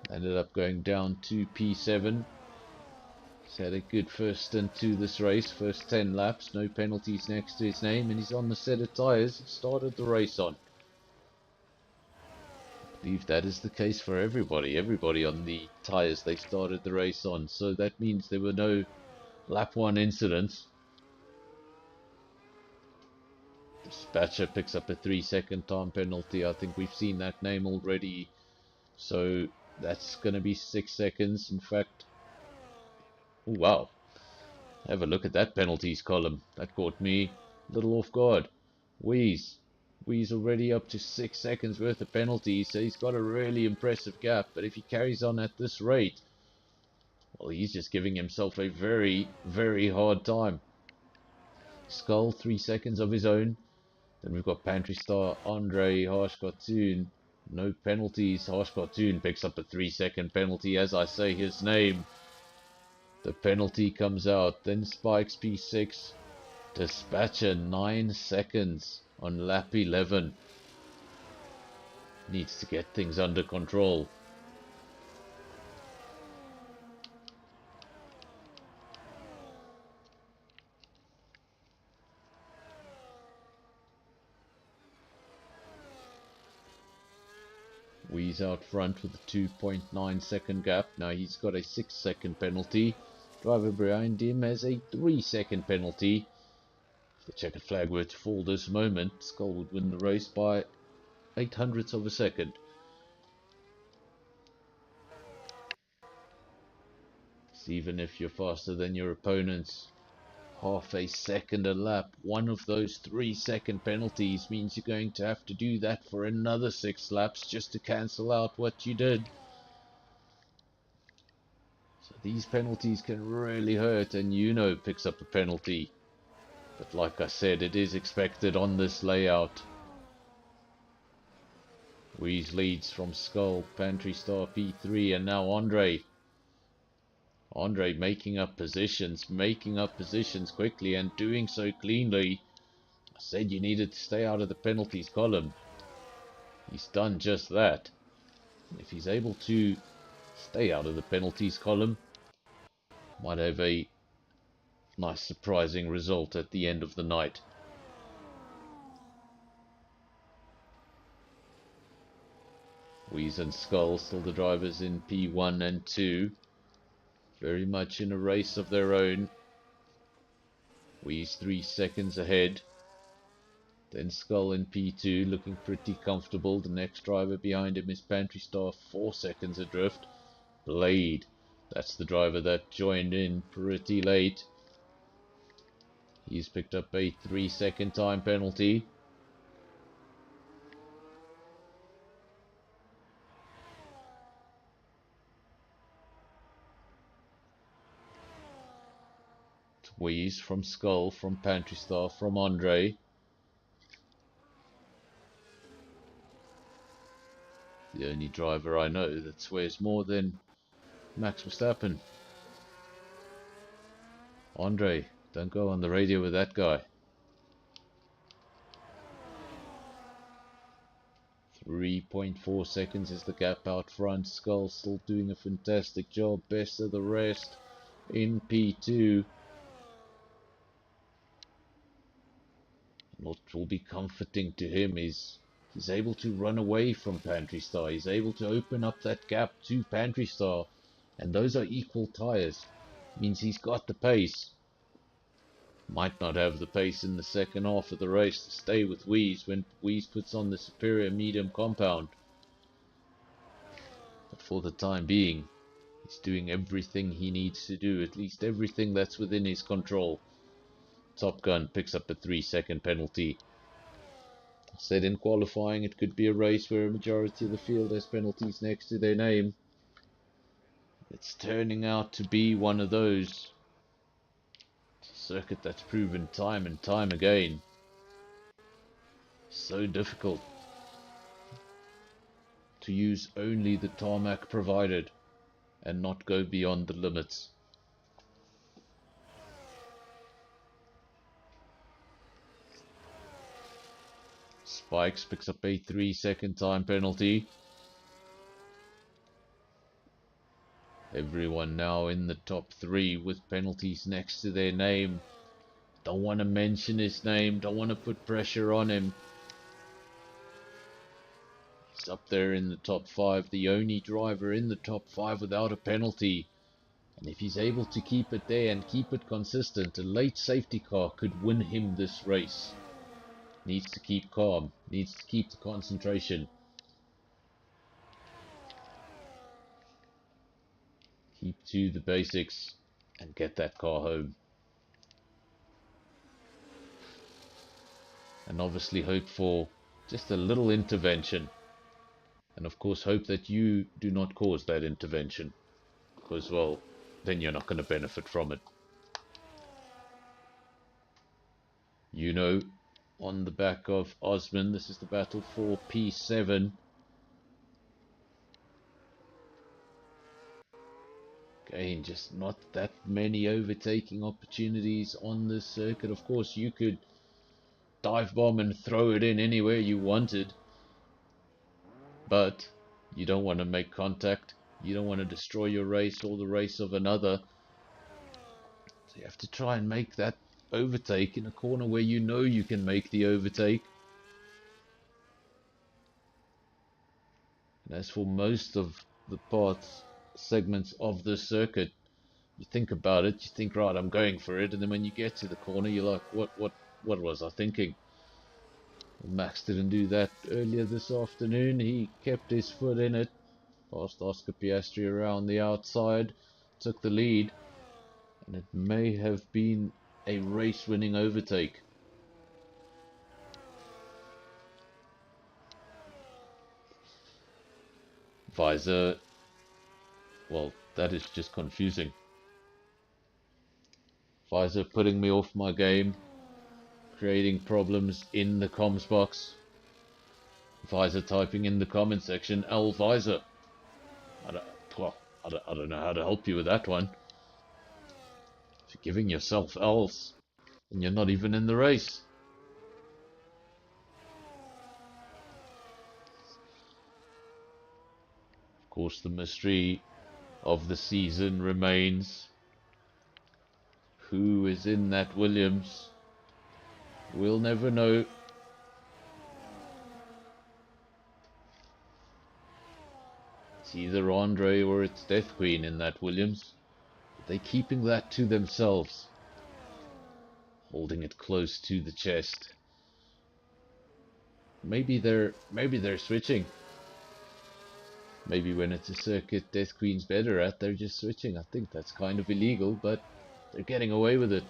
[SPEAKER 6] Ended up going down to P7. He's had a good first stint to this race. First 10 laps, no penalties next to his name, and he's on the set of tyres he started the race on. I believe that is the case for everybody. Everybody on the tyres they started the race on. So that means there were no lap 1 incidents. Dispatcher picks up a 3-second time penalty. I think we've seen that name already. So that's going to be 6 seconds. In fact, oh wow. Have a look at that penalties column. That caught me a little off guard. Wheeze already up to 6 seconds worth of penalties. So he's got a really impressive gap. But if he carries on at this rate, well, he's just giving himself a very, very hard time. Skull, 3 seconds of his own. Then we've got Pantry Star, Andre, Harsh Cartoon. No penalties. Harsh Cartoon picks up a 3-second penalty as I say his name. The penalty comes out. Then Spikes P6. Dispatcher 9 seconds on lap 11. Needs to get things under control. He's out front with a 2.9 second gap. Now he's got a 6-second penalty. Driver behind him has a 3-second penalty. If the checkered flag were to fall this moment, Skull would win the race by 0.08 of a second. So even if you're faster than your opponents, half a second a lap, one of those 3-second penalties means you're going to have to do that for another 6 laps just to cancel out what you did. So these penalties can really hurt, and picks up a penalty. But like I said, it is expected on this layout. Wheeze leads from Skull, Pantry Star P3, and now Andre. Andre making up positions quickly and doing so cleanly. I said you needed to stay out of the penalties column. He's done just that. If he's able to stay out of the penalties column, might have a nice surprising result at the end of the night. Wheeze and Skull still the drivers in P1 and 2. Very much in a race of their own. Wheeze 3 seconds ahead. Then Skull in P2 looking pretty comfortable. The next driver behind him is Pantry Star 4 seconds adrift. Blade, that's the driver that joined in pretty late. He's picked up a 3-second time penalty. Wheeze from Skull, from Pantry Star, from Andre. The only driver I know that swears more than Max Verstappen. Andre, don't go on the radio with that guy. 3.4 seconds is the gap out front. Skull still doing a fantastic job. Best of the rest in P2. What will be comforting to him is he's able to run away from Pantry Star. He's able to open up that gap to Pantry Star. And those are equal tyres. Means he's got the pace. Might not have the pace in the second half of the race to stay with Wheeze when Wheeze puts on the superior medium compound. But for the time being, he's doing everything he needs to do. At least everything that's within his control. Top Gun picks up a 3-second penalty. I said in qualifying it could be a race where a majority of the field has penalties next to their name. It's turning out to be one of those. It's a circuit that's proven time and time again. So difficult to use only the tarmac provided and not go beyond the limits. Spikes picks up a 3-second time penalty. Everyone now in the top 3 with penalties next to their name. Don't want to mention his name, don't want to put pressure on him. He's up there in the top 5, the only driver in the top 5 without a penalty. And if he's able to keep it there and keep it consistent, a late safety car could win him this race. Needs to keep calm, needs to keep the concentration. Keep to the basics and get that car home. And obviously hope for just a little intervention. And of course hope that you do not cause that intervention. Because, well, then you're not going to benefit from it. You know, on the back of Osman, this is the battle for P7. Again, just not that many overtaking opportunities on this circuit. Of course, you could dive bomb and throw it in anywhere you wanted. But you don't want to make contact. You don't want to destroy your race or the race of another. So you have to try and make that overtake in a corner where you know you can make the overtake. And as for most of the parts, segments of the circuit, you think about it, you think, right, I'm going for it, and then when you get to the corner, you're like, what was I thinking? Well, Max didn't do that earlier this afternoon. He kept his foot in it, passed Oscar Piastri around the outside, took the lead, and it may have been a race-winning overtake. Visor, well, that is just confusing. Visor putting me off my game, creating problems in the comms box. Visor typing in the comment section, L Visor. I don't, well, I don't know how to help you with that one. If you're giving yourself L's, and you're not even in the race. Of course, the mystery of the season remains. Who is in that Williams? We'll never know. It's either Andre or it's Death Queen in that Williams. But they're keeping that to themselves. Holding it close to the chest. Maybe they're switching. Maybe when it's a circuit Death Queen's better at, they're just switching. I think that's kind of illegal, but they're getting away with it.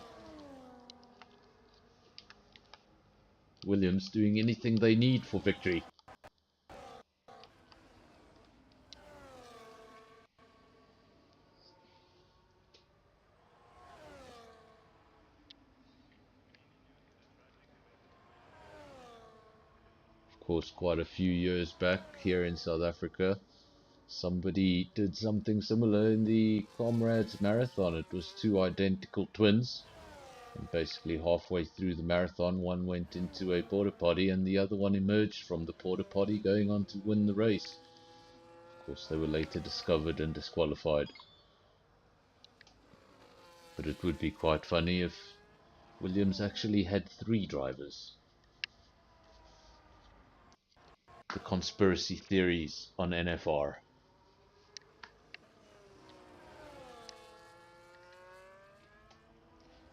[SPEAKER 6] Williams doing anything they need for victory. Of course, quite a few years back here in South Africa, somebody did something similar in the Comrades Marathon. It was two identical twins, and basically halfway through the marathon, one went into a porta potty and the other one emerged from the porta potty going on to win the race. Of course, they were later discovered and disqualified. But it would be quite funny if Williams actually had three drivers. The conspiracy theories on NFR.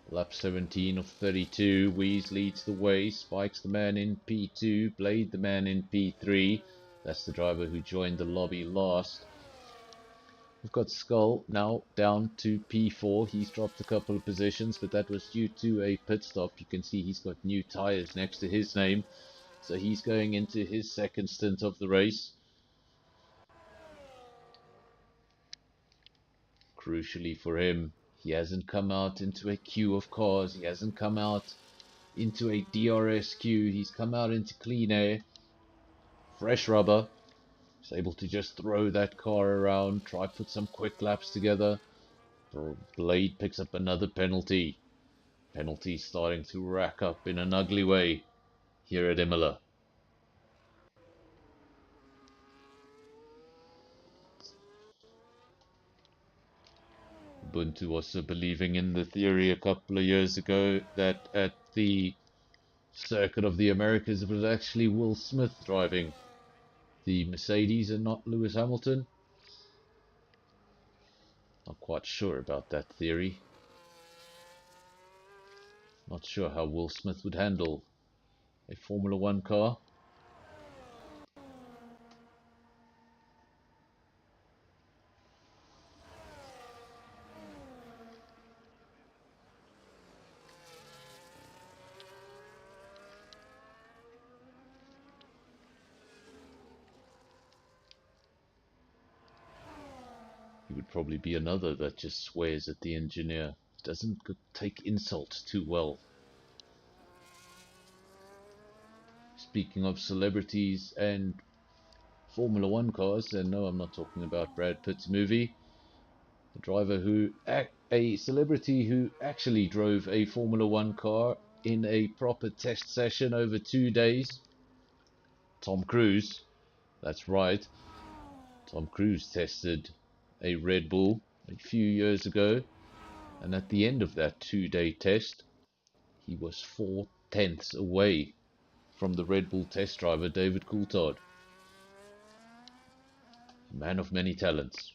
[SPEAKER 6] Lap 17 of 32, Weeze leads the way, Spike's the man in P2, Blade the man in P3. That's the driver who joined the lobby last. We've got Skull now down to P4. He's dropped a couple of positions, but that was due to a pit stop. You can see he's got new tyres next to his name. So he's going into his second stint of the race. Crucially for him, he hasn't come out into a queue of cars. He hasn't come out into a DRS queue. He's come out into clean air, fresh rubber. He's able to just throw that car around, try put some quick laps together. Blade picks up another penalty. Penalty starting to rack up in an ugly way here at Imola. Ubuntu was believing in the theory a couple of years ago that at the Circuit of the Americas it was actually Will Smith driving the Mercedes and not Lewis Hamilton. Not quite sure about that theory. Not sure how Will Smith would handle a Formula One car. He would probably be another that just swears at the engineer. Doesn't take insults too well. Speaking of celebrities and Formula One cars, and no, I'm not talking about Brad Pitt's movie. A driver who, a celebrity who actually drove a Formula One car in a proper test session over 2 days. Tom Cruise. That's right. Tom Cruise tested a Red Bull a few years ago, and at the end of that 2-day test, he was 4/10 away from the Red Bull test driver David Coulthard. Man of many talents.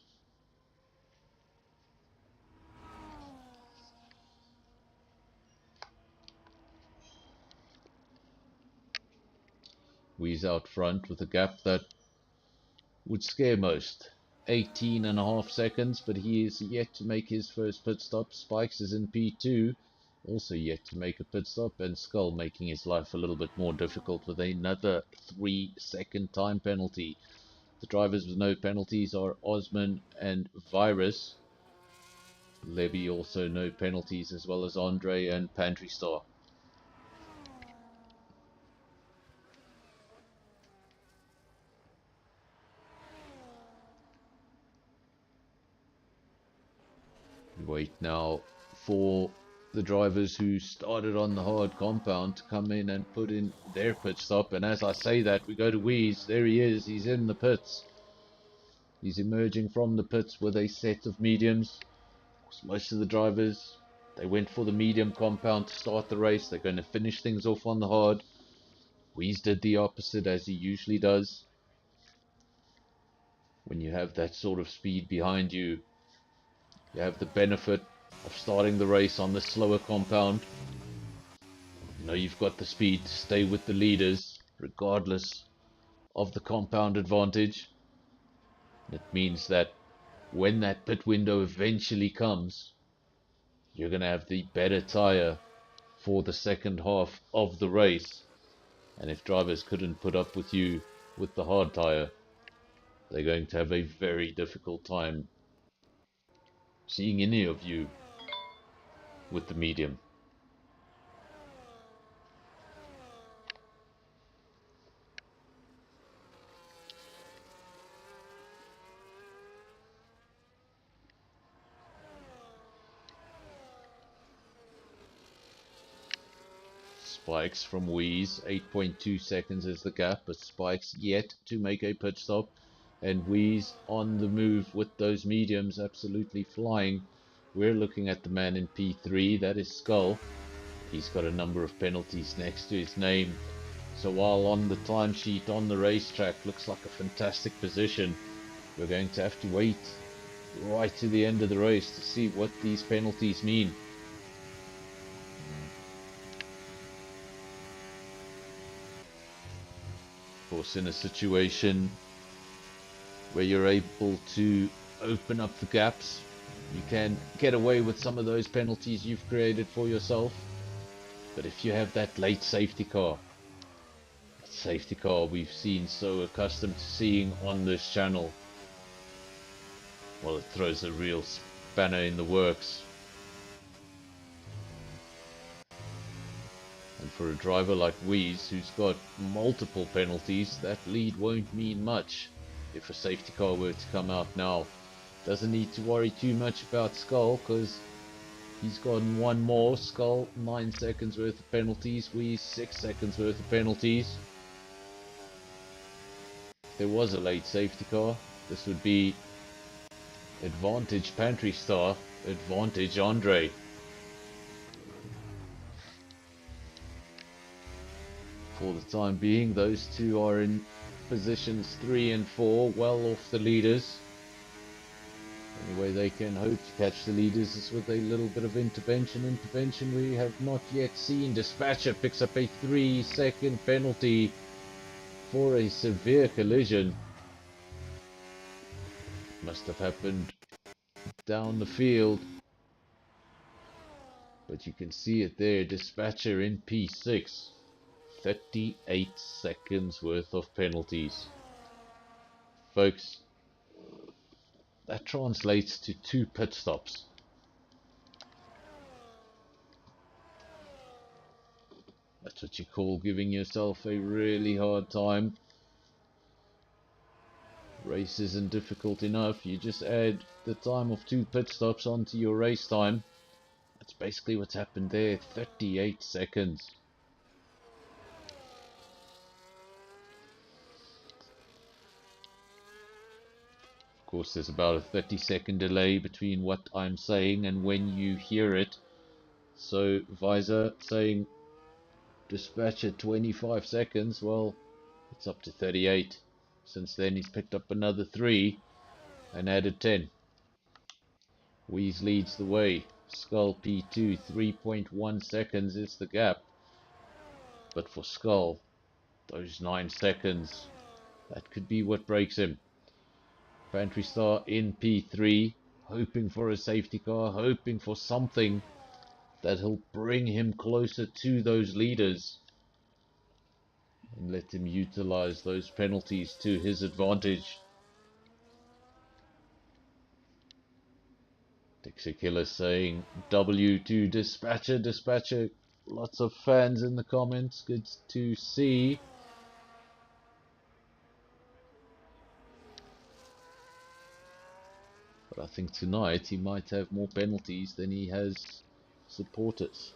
[SPEAKER 6] We's out front with a gap that would scare most. 18.5 seconds, but he is yet to make his first pit stop. Spikes is in P2, also yet to make a pit stop, and Skull making his life a little bit more difficult with another 3-second time penalty. The drivers with no penalties are Osman and Virus. Levy also no penalties, as well as Andre and Pantry Star. We wait now for the drivers who started on the hard compound to come in and put in their pit stop. And as I say that, we go to Wheeze. There he is. He's in the pits. He's emerging from the pits with a set of mediums. Most of the drivers, they went for the medium compound to start the race. They're going to finish things off on the hard. Wheeze did the opposite, as he usually does. When you have that sort of speed behind you, you have the benefit of starting the race on the slower compound. You know you've got the speed to stay with the leaders regardless of the compound advantage. It means that when that pit window eventually comes, you're going to have the better tire for the second half of the race. And if drivers couldn't put up with you with the hard tire, they're going to have a very difficult time seeing any of you with the medium. Spikes from Wheeze, 8.2 seconds is the gap, but Spikes yet to make a pit stop, and Wheeze on the move with those mediums, absolutely flying. We're looking at the man in P3, that is Skull. He's got a number of penalties next to his name, so while on the timesheet on the racetrack looks like a fantastic position, we're going to have to wait right to the end of the race to see what these penalties mean. Of course, in a situation where you're able to open up the gaps, you can get away with some of those penalties you've created for yourself. But if you have that late safety car, that safety car we've seen so accustomed to seeing on this channel, well, it throws a real spanner in the works. And for a driver like Wheeze, who's got multiple penalties, that lead won't mean much if a safety car were to come out now. Doesn't need to worry too much about Skull, because he's gotten one more. Skull, 9 seconds worth of penalties. Wheeze, 6 seconds worth of penalties. If there was a late safety car, this would be advantage Pantry Star, advantage Andre. For the time being, those two are in positions 3 and 4, well off the leaders. Only way they can hope to catch the leaders is with a little bit of intervention. Intervention we have not yet seen. Dispatcher picks up a 3-second penalty for a severe collision. Must have happened down the field, but you can see it there. Dispatcher in P6. 38 seconds worth of penalties. Folks, that translates to 2 pit stops. That's what you call giving yourself a really hard time. Race isn't difficult enough, you just add the time of 2 pit stops onto your race time. That's basically what's happened there. 38 seconds. Of course, there's about a 30-second delay between what I'm saying and when you hear it. So Visor saying dispatcher 25 seconds, well, it's up to 38. Since then he's picked up another 3. and added 10. Wheeze leads the way. Skull P2, 3.1 seconds is the gap. But for Skull, those 9 seconds, that could be what breaks him. Pantry Star in P3, hoping for a safety car, hoping for something that'll bring him closer to those leaders and let him utilize those penalties to his advantage. Dixie Killer saying W to Dispatcher. Dispatcher, lots of fans in the comments, good to see. But I think tonight he might have more penalties than he has supporters.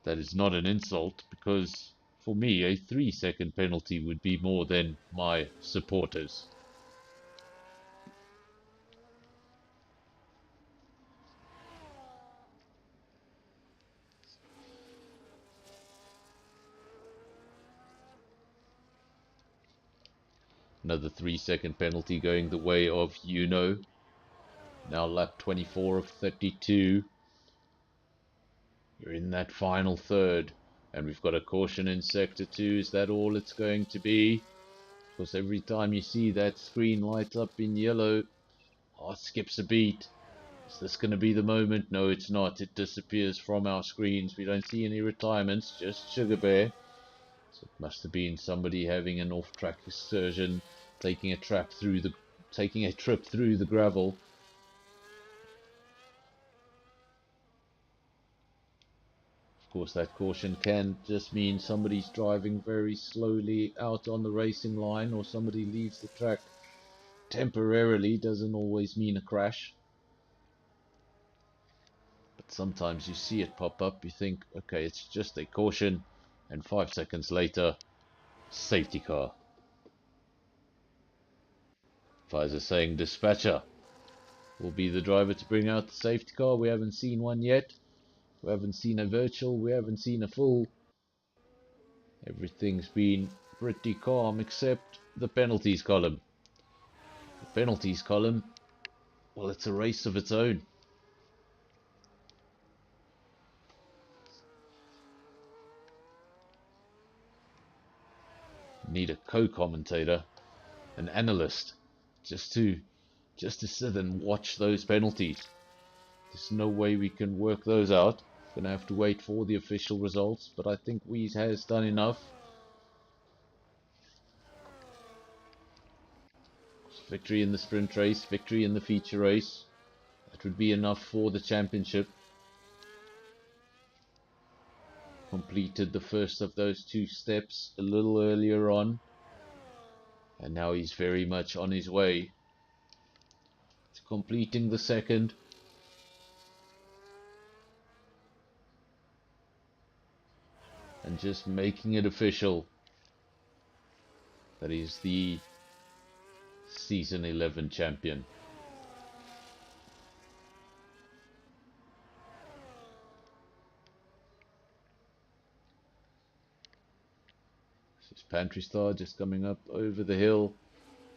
[SPEAKER 6] That is not an insult, because for me a 3-second penalty would be more than my supporters. Another 3-second penalty going the way of Now lap 24 of 32. We're in that final third, and we've got a caution in sector 2. Is that all it's going to be? Because every time you see that screen light up in yellow, heart skips a beat. Is this going to be the moment? No, it's not. It disappears from our screens. We don't see any retirements, just Sugar Bear. So it must have been somebody having an off-track excursion, taking a trip through the gravel. Of course, that caution can just mean somebody's driving very slowly out on the racing line, or somebody leaves the track temporarily. Doesn't always mean a crash. But sometimes you see it pop up, you think, okay, it's just a caution, and 5 seconds later, safety car. Pfizer saying Dispatcher will be the driver to bring out the safety car. We haven't seen one yet. We haven't seen a virtual, we haven't seen a full. Everything's been pretty calm except the penalties column. The penalties column, well, it's a race of its own. Need a co-commentator, an analyst, just to sit and watch those penalties. There's no way we can work those out. Gonna have to wait for the official results, but I think Wheeze has done enough. Victory in the sprint race, victory in the feature race. That would be enough for the championship. Completed the first of those 2 steps a little earlier on, and now he's very much on his way to completing the second. And just making it official that he's the Season 11 champion. This is Pantry Star just coming up over the hill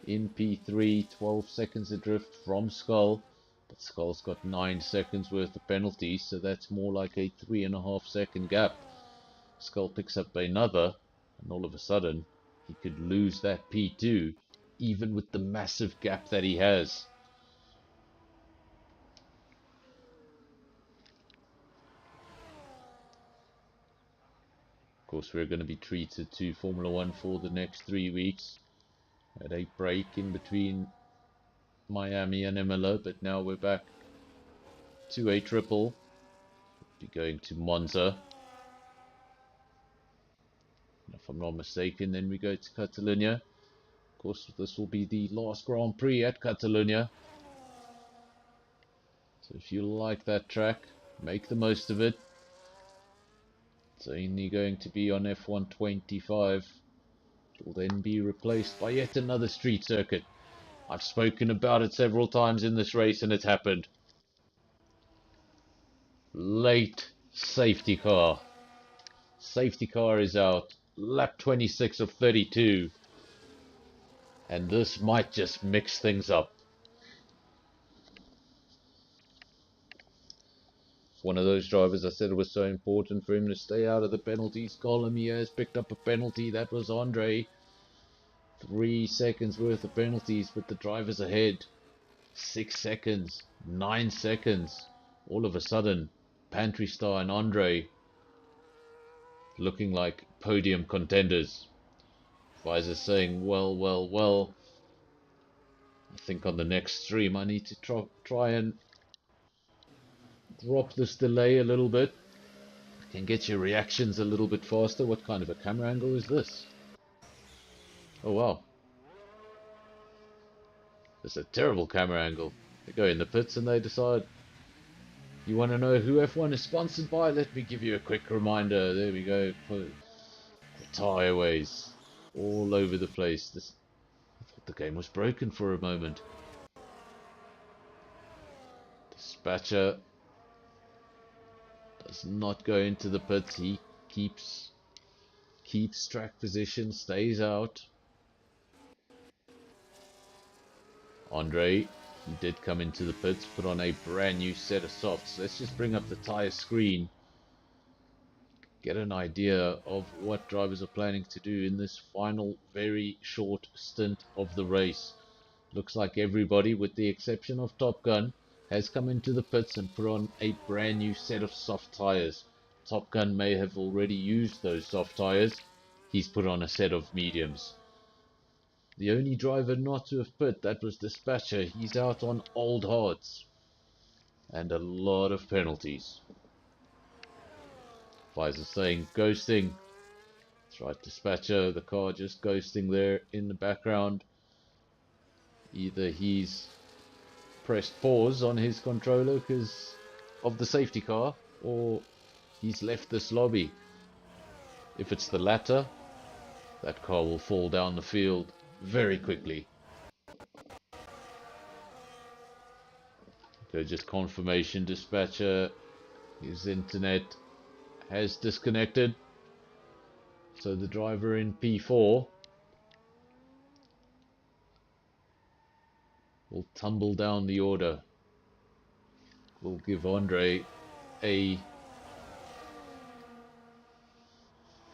[SPEAKER 6] in P3, 12 seconds adrift from Skull. But Skull's got 9 seconds worth of penalties, so that's more like a 3.5 second gap. Skull picks up another, and all of a sudden he could lose that P2, even with the massive gap that he has. Of course, we're going to be treated to Formula 1 for the next 3 weeks. Had a break in between Miami and Imola, but now we're back to a triple. We'll be going to Monza. If I'm not mistaken, then we go to Catalunya. Of course, this will be the last Grand Prix at Catalunya. So if you like that track, make the most of it. It's only going to be on F125. It will then be replaced by yet another street circuit. I've spoken about it several times in this race, and it's happened. Late safety car. Safety car is out. lap 26 of 32. And this might just mix things up. One of those drivers, I said it was so important for him to stay out of the penalties column. He has picked up a penalty. That was Andre. 3 seconds worth of penalties, but the driver's ahead. 6 seconds, 9 seconds. All of a sudden, Pantry Star and Andre looking like podium contenders. Visor saying, well, I think on the next stream I need to try and drop this delay a little bit. Can get your reactions a little bit faster. What kind of a camera angle is this? Oh wow. It's a terrible camera angle. They go in the pits and they decide, you want to know who F1 is sponsored by? Let me give you a quick reminder. There we go. The tireways all over the place. I thought the game was broken for a moment. Dispatcher does not go into the pits. He keeps track position, stays out. Andre, he did come into the pits, put on a brand new set of softs. Let's just bring up the tyre screen, get an idea of what drivers are planning to do in this final very short stint of the race. Looks like everybody, with the exception of Top Gun, has come into the pits and put on a brand new set of soft tyres. Top Gun may have already used those soft tyres. He's put on a set of mediums. The only driver not to have pit, that was Dispatcher. He's out on old hards. And a lot of penalties. Visor saying ghosting. That's right, Dispatcher, the car just ghosting there in the background. Either he's pressed pause on his controller because of the safety car, or he's left this lobby. If it's the latter, that car will fall down the field very quickly. Okay, just confirmation, Dispatcher, his internet has disconnected, so the driver in P4 will tumble down the order. We'll give Andre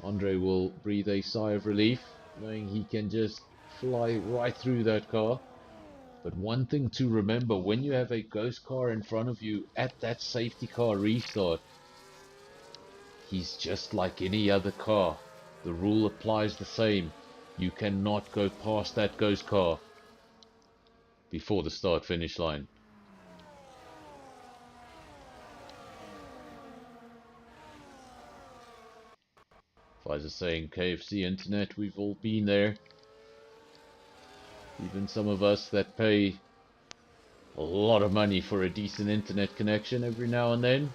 [SPEAKER 6] will breathe a sigh of relief, knowing he can just fly right through that car. But one thing to remember, when you have a ghost car in front of you at that safety car restart, he's just like any other car. The rule applies the same. You cannot go past that ghost car before the start finish line. Visor saying KFC internet, we've all been there. Even some of us that pay a lot of money for a decent internet connection, every now and then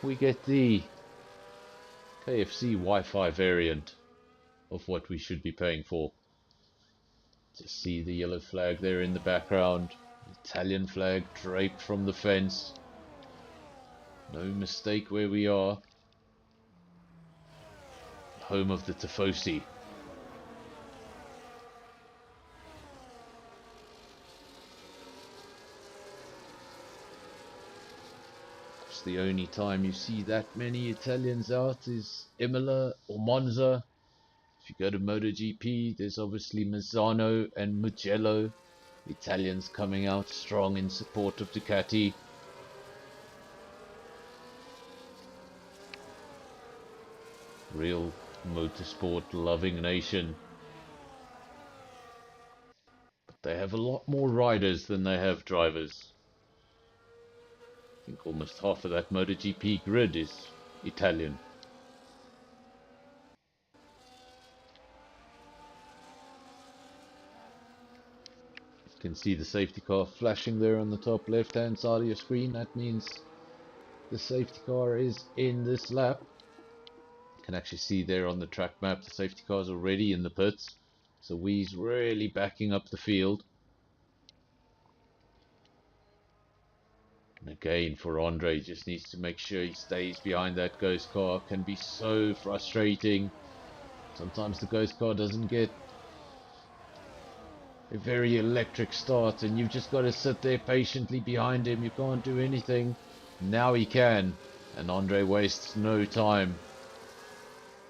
[SPEAKER 6] we get the KFC Wi-Fi variant of what we should be paying for. Just see the yellow flag there in the background. Italian flag draped from the fence. No mistake where we are. Home of the Tifosi. The only time you see that many Italians out is Imola or Monza. If you go to MotoGP, there's obviously Misano and Mugello. Italians coming out strong in support of Ducati. Real motorsport loving nation. But they have a lot more riders than they have drivers. I think almost half of that MotoGP grid is Italian. You can see the safety car flashing there on the top left hand side of your screen. That means the safety car is in this lap. You can actually see there on the track map the safety car is already in the pits. So we's really backing up the field. And again, for Andre, just needs to make sure he stays behind that ghost car. Can be so frustrating Sometimes the ghost car doesn't get a very electric start, and you've just got to sit there patiently behind him. You can't do anything. Now he can, and Andre wastes no time.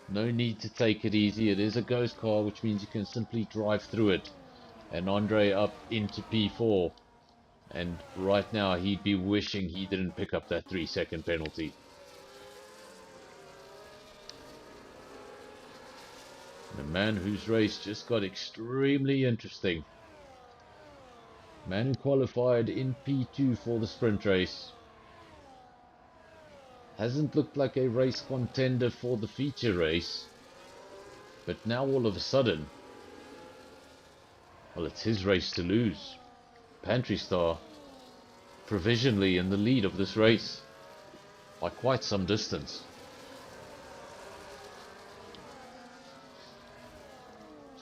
[SPEAKER 6] No need to take it easy. It is a ghost car, which means you can simply drive through it. And Andre up into P4. And right now he'd be wishing he didn't pick up that 3-second penalty. The man whose race just got extremely interesting. Man who qualified in P2 for the sprint race. Hasn't looked like a race contender for the feature race. But now all of a sudden, well, it's his race to lose. Pantry Star provisionally in the lead of this race by quite some distance.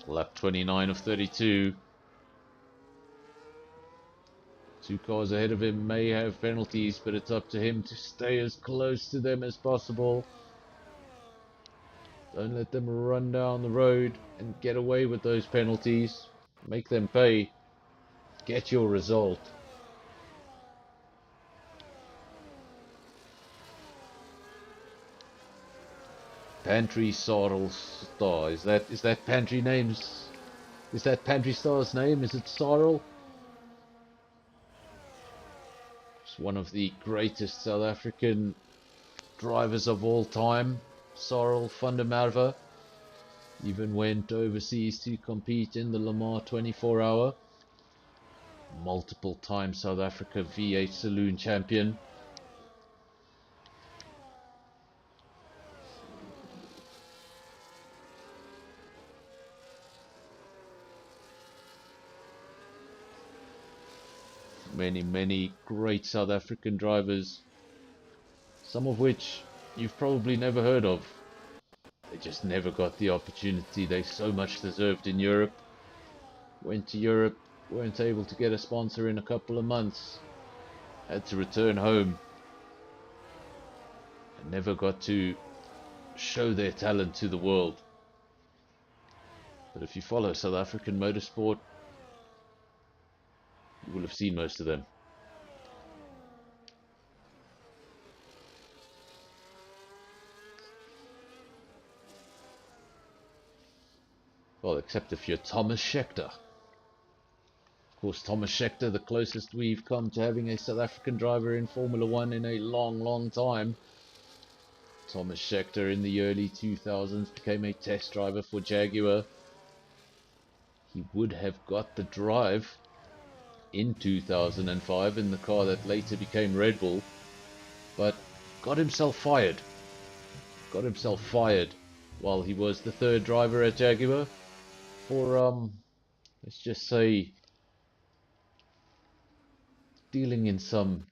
[SPEAKER 6] Lap 29 of 32. Two cars ahead of him may have penalties, but it's up to him to stay as close to them as possible. Don't let them run down the road and get away with those penalties. Make them pay. Get your result. Pantry Sorrel Star. Is that Pantry name's? Is that Pantry Star's name? Is it Sorrel? It's one of the greatest South African drivers of all time. Sorrel van der Merwe. Even went overseas to compete in the Le Mans 24-hour. Multiple time South Africa V8 Saloon champion. Many great South African drivers, some of which you've probably never heard of. They just never got the opportunity they so much deserved in Europe. Went to Europe, weren't able to get a sponsor in a couple of months, had to return home, and never got to show their talent to the world. But if you follow South African motorsport, you will have seen most of them. Well, except if you're Thomas Scheckter. Of course, Thomas Scheckter, the closest we've come to having a South African driver in Formula One in a long time. Thomas Scheckter in the early 2000s became a test driver for Jaguar. He would have got the drive in 2005 in the car that later became Red Bull, but got himself fired. Got himself fired while he was the third driver at Jaguar for, let's just say, dealing in some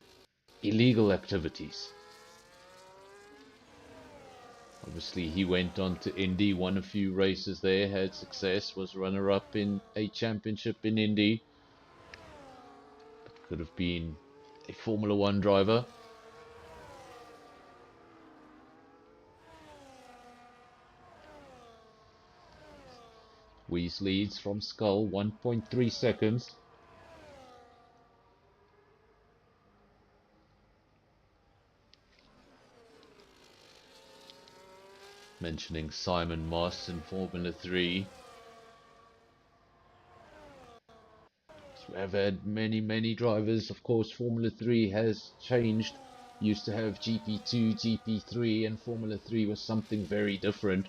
[SPEAKER 6] illegal activities. Obviously, he went on to Indy, won a few races there, had success, was runner-up in a championship in Indy. Could have been a Formula One driver. Weiss leads from Skull, 1.3 seconds. Mentioning Simon Moss in Formula 3. So we have had many drivers. Of course, Formula 3 has changed. Used to have GP2, GP3, and Formula 3 was something very different.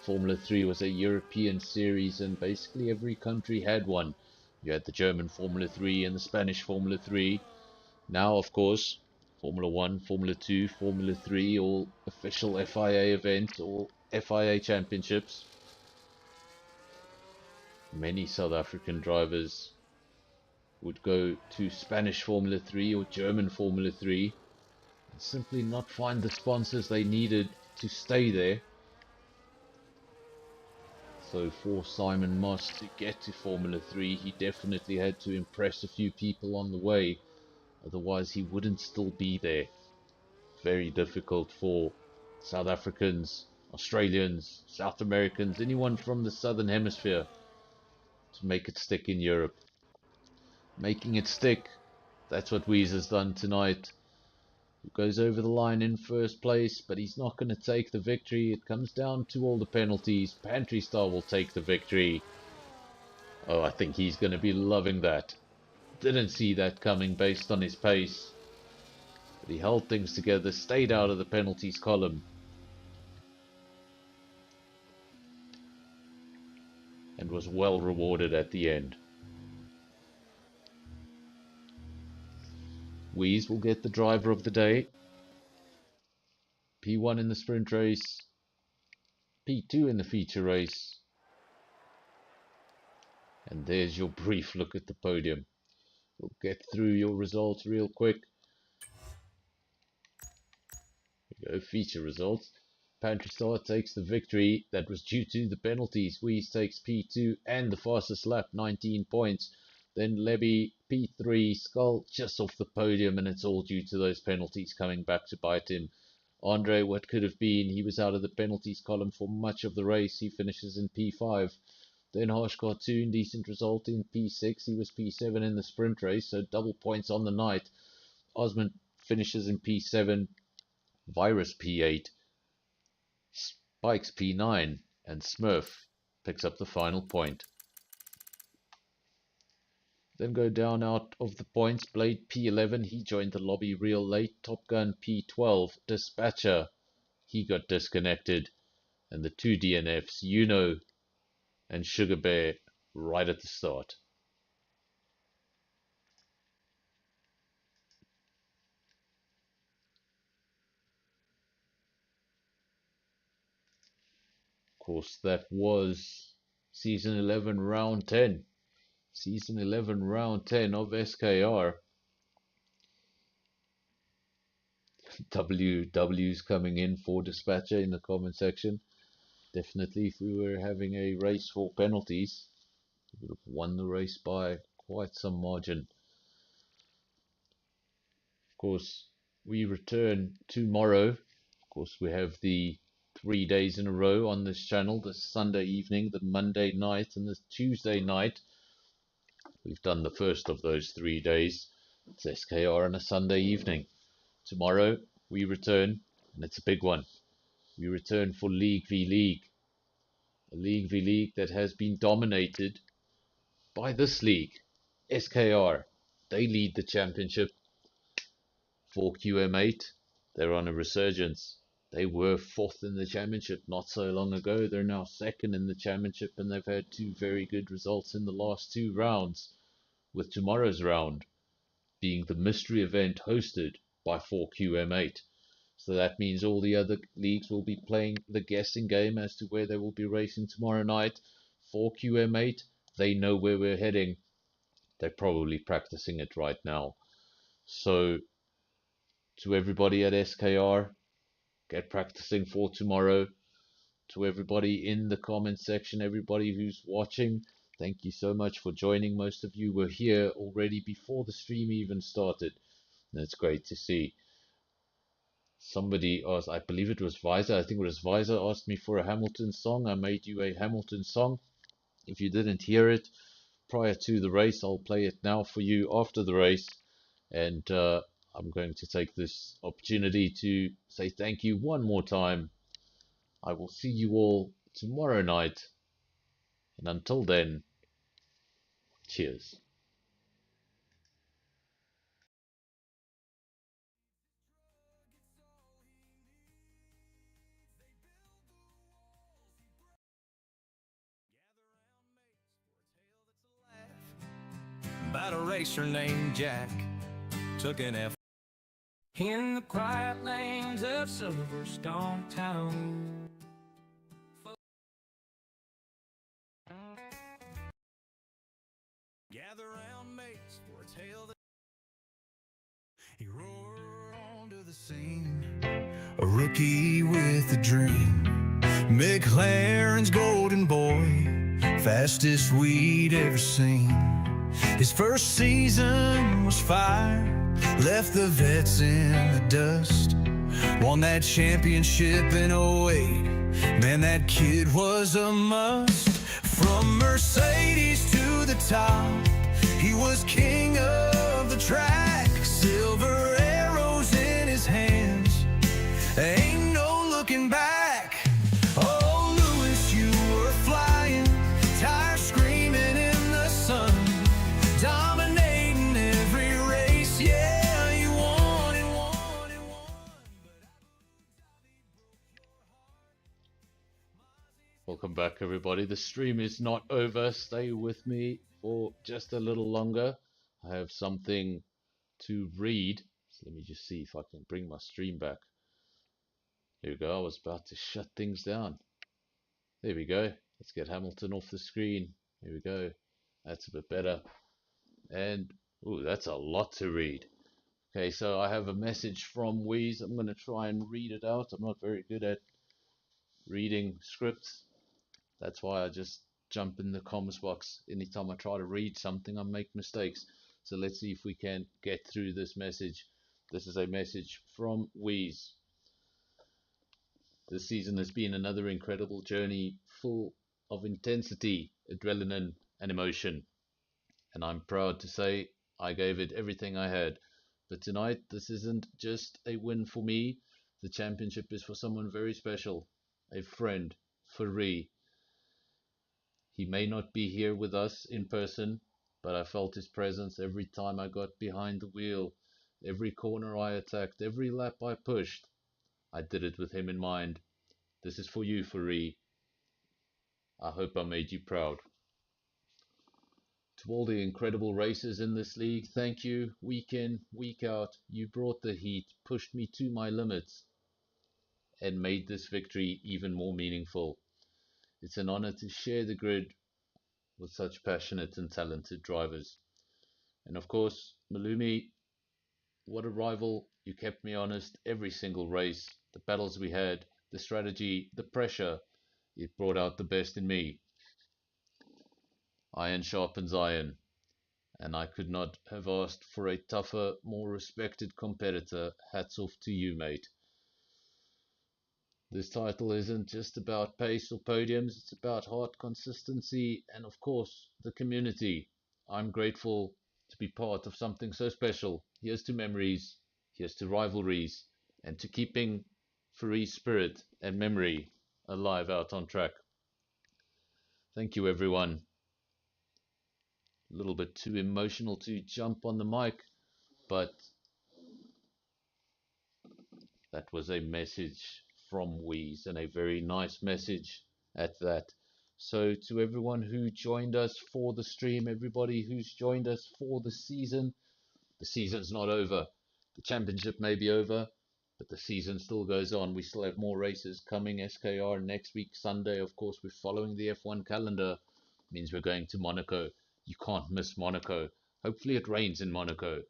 [SPEAKER 6] Formula 3 was a European series, and basically every country had one. You had the German Formula 3 and the Spanish Formula 3. Now, of course, Formula 1, Formula 2, Formula 3, all official FIA events, all FIA championships. Many South African drivers would go to Spanish Formula 3 or German Formula 3 and simply not find the sponsors they needed to stay there. So for Simon Moss to get to Formula 3, he definitely had to impress a few people on the way. Otherwise, he wouldn't still be there. Very difficult for South Africans Australians, South Americans, anyone from the Southern Hemisphere to make it stick in Europe. Making it stick, that's what Weezer's done tonight. He goes over the line in first place, but he's not going to take the victory. It comes down to all the penalties. Pantry Star will take the victory. Oh, I think he's going to be loving that. Didn't see that coming based on his pace. But he held things together, stayed out of the penalties column. And was well rewarded at the end. Weeze will get the driver of the day. P1 in the sprint race. P2 in the feature race. And there's your brief look at the podium. We'll get through your results real quick. Here we go, feature results. Pantry Star takes the victory. That was due to the penalties. Weeze takes P2 and the fastest lap, 19 points. Then Lebby, P3, Skull just off the podium, and it's all due to those penalties coming back to bite him. Andre, what could have been, he was out of the penalties column for much of the race. He finishes in P5. Then Harsh Cartoon, decent result in P6. He was P7 in the sprint race, so double points on the night. Osmond finishes in P7. Virus P8. Spikes P9. And Smurf picks up the final point. Then go down out of the points. Blade P11, he joined the lobby real late. Top Gun P12. Dispatcher, he got disconnected. And the two DNFs, Yuno and Sugar Bear, right at the start. Of course, that was Season 11, Round 10. Season 11, Round 10 of SKR. WW's coming in for Dispatcher in the comment section. Definitely, if we were having a race for penalties, we would have won the race by quite some margin. Of course, we return tomorrow. Of course, we have the 3 days in a row on this channel, the Sunday evening, the Monday night, and the Tuesday night. We've done the first of those 3 days. It's SKR on a Sunday evening. Tomorrow we return, and it's a big one. We return for League v League. A League v League that has been dominated by this league, SKR. They lead the championship. For QM8, they're on a resurgence. They were 4th in the championship not so long ago. They're now 2nd in the championship, and they've had 2 very good results in the last 2 rounds, with tomorrow's round being the mystery event hosted by 4QM8. So that means all the other leagues will be playing the guessing game as to where they will be racing tomorrow night. 4QM8, they know where we're heading. They're probably practicing it right now. So to everybody at SKR, get practicing for tomorrow. To everybody in the comment section, everybody who's watching, thank you so much for joining. Most of you were here already before the stream even started. And it's great to see. Somebody asked, I believe it was Visor, I think it was Visor, asked me for a Hamilton song. I made you a Hamilton song. If you didn't hear it prior to the race, I'll play it now for you after the race. And I'm going to take this opportunity to say thank you one more time. I will see you all tomorrow night. And until then, cheers.
[SPEAKER 4] About a racer named Jack took an F.
[SPEAKER 3] In the quiet lanes of Silverstone Town.
[SPEAKER 5] Gather round, mates, for a tale that he roared onto the scene, a rookie with a dream. McLaren's golden boy, fastest we'd ever seen. His first season was fire, left the vets in the dust. Won that championship in 08 Man, that kid was a must. From Mercedes to the top, he was king of the track. Silver arrows in his hands, ain't no looking back. Oh, Lewis, you were flying, tires screaming in the sun, dominating every race. Yeah, you won and won and won.
[SPEAKER 6] Welcome back, everybody. The stream is not over. Stay with me for just a little longer. I have something to read. So let me just see if I can bring my stream back. Here we go. I was about to shut things down. There we go. Let's get Hamilton off the screen. Here we go. That's a bit better. And, ooh, that's a lot to read. Okay, so I have a message from Wheeze. I'm going to try and read it out. I'm not very good at reading scripts. That's why I just jump in the comms box. Anytime I try to read something, I make mistakes. So let's see if we can get through this message. This is a message from Wheeze. This season has been another incredible journey full of intensity, adrenaline, and emotion. And I'm proud to say I gave it everything I had. But tonight, this isn't just a win for me. The championship is for someone very special, a friend, Faree. He may not be here with us in person, but I felt his presence every time I got behind the wheel, every corner I attacked, every lap I pushed. I did it with him in mind. This is for you, Faree. I hope I made you proud. To all the incredible racers in this league, thank you. Week in, week out, you brought the heat, pushed me to my limits, and made this victory even more meaningful. It's an honor to share the grid with such passionate and talented drivers. And of course, Malumi, what a rival. You kept me honest every single race. The battles we had, the strategy, the pressure, it brought out the best in me. Iron sharpens iron, and I could not have asked for a tougher, more respected competitor. Hats off to you, mate. This title isn't just about pace or podiums, it's about heart, consistency, and of course, the community. I'm grateful to be part of something so special. Here's to memories, here's to rivalries, and to keeping Faree's spirit and memory alive out on track. Thank you, everyone. A little bit too emotional to jump on the mic, but that was a message from Wheeze, and a very nice message at that. So to everyone who joined us for the stream, everybody who's joined us for the season's not over. The championship may be over, but the season still goes on. We still have more races coming. SKR next week, Sunday. Of course, we're following the F1 calendar. It means we're going to Monaco. You can't miss Monaco. Hopefully it rains in Monaco.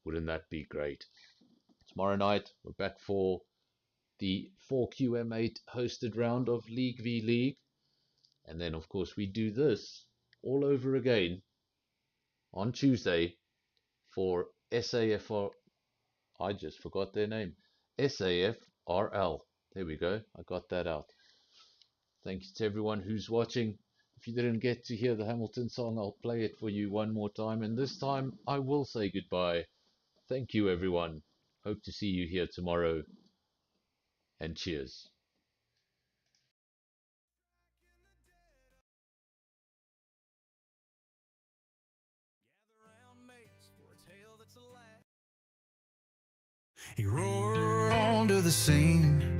[SPEAKER 6] Wouldn't that be great? Tomorrow night, we're back for the 4QM8 hosted round of League v League. And then, of course, we do this all over again on Tuesday for SAFR. I just forgot their name. SAFRL. There we go. I got that out. Thank you to everyone who's watching. If you didn't get to hear the Hamilton song, I'll play it for you one more time. And this time, I will say goodbye. Thank you, everyone. Hope to see you here tomorrow. And cheers.
[SPEAKER 5] He roared onto the scene,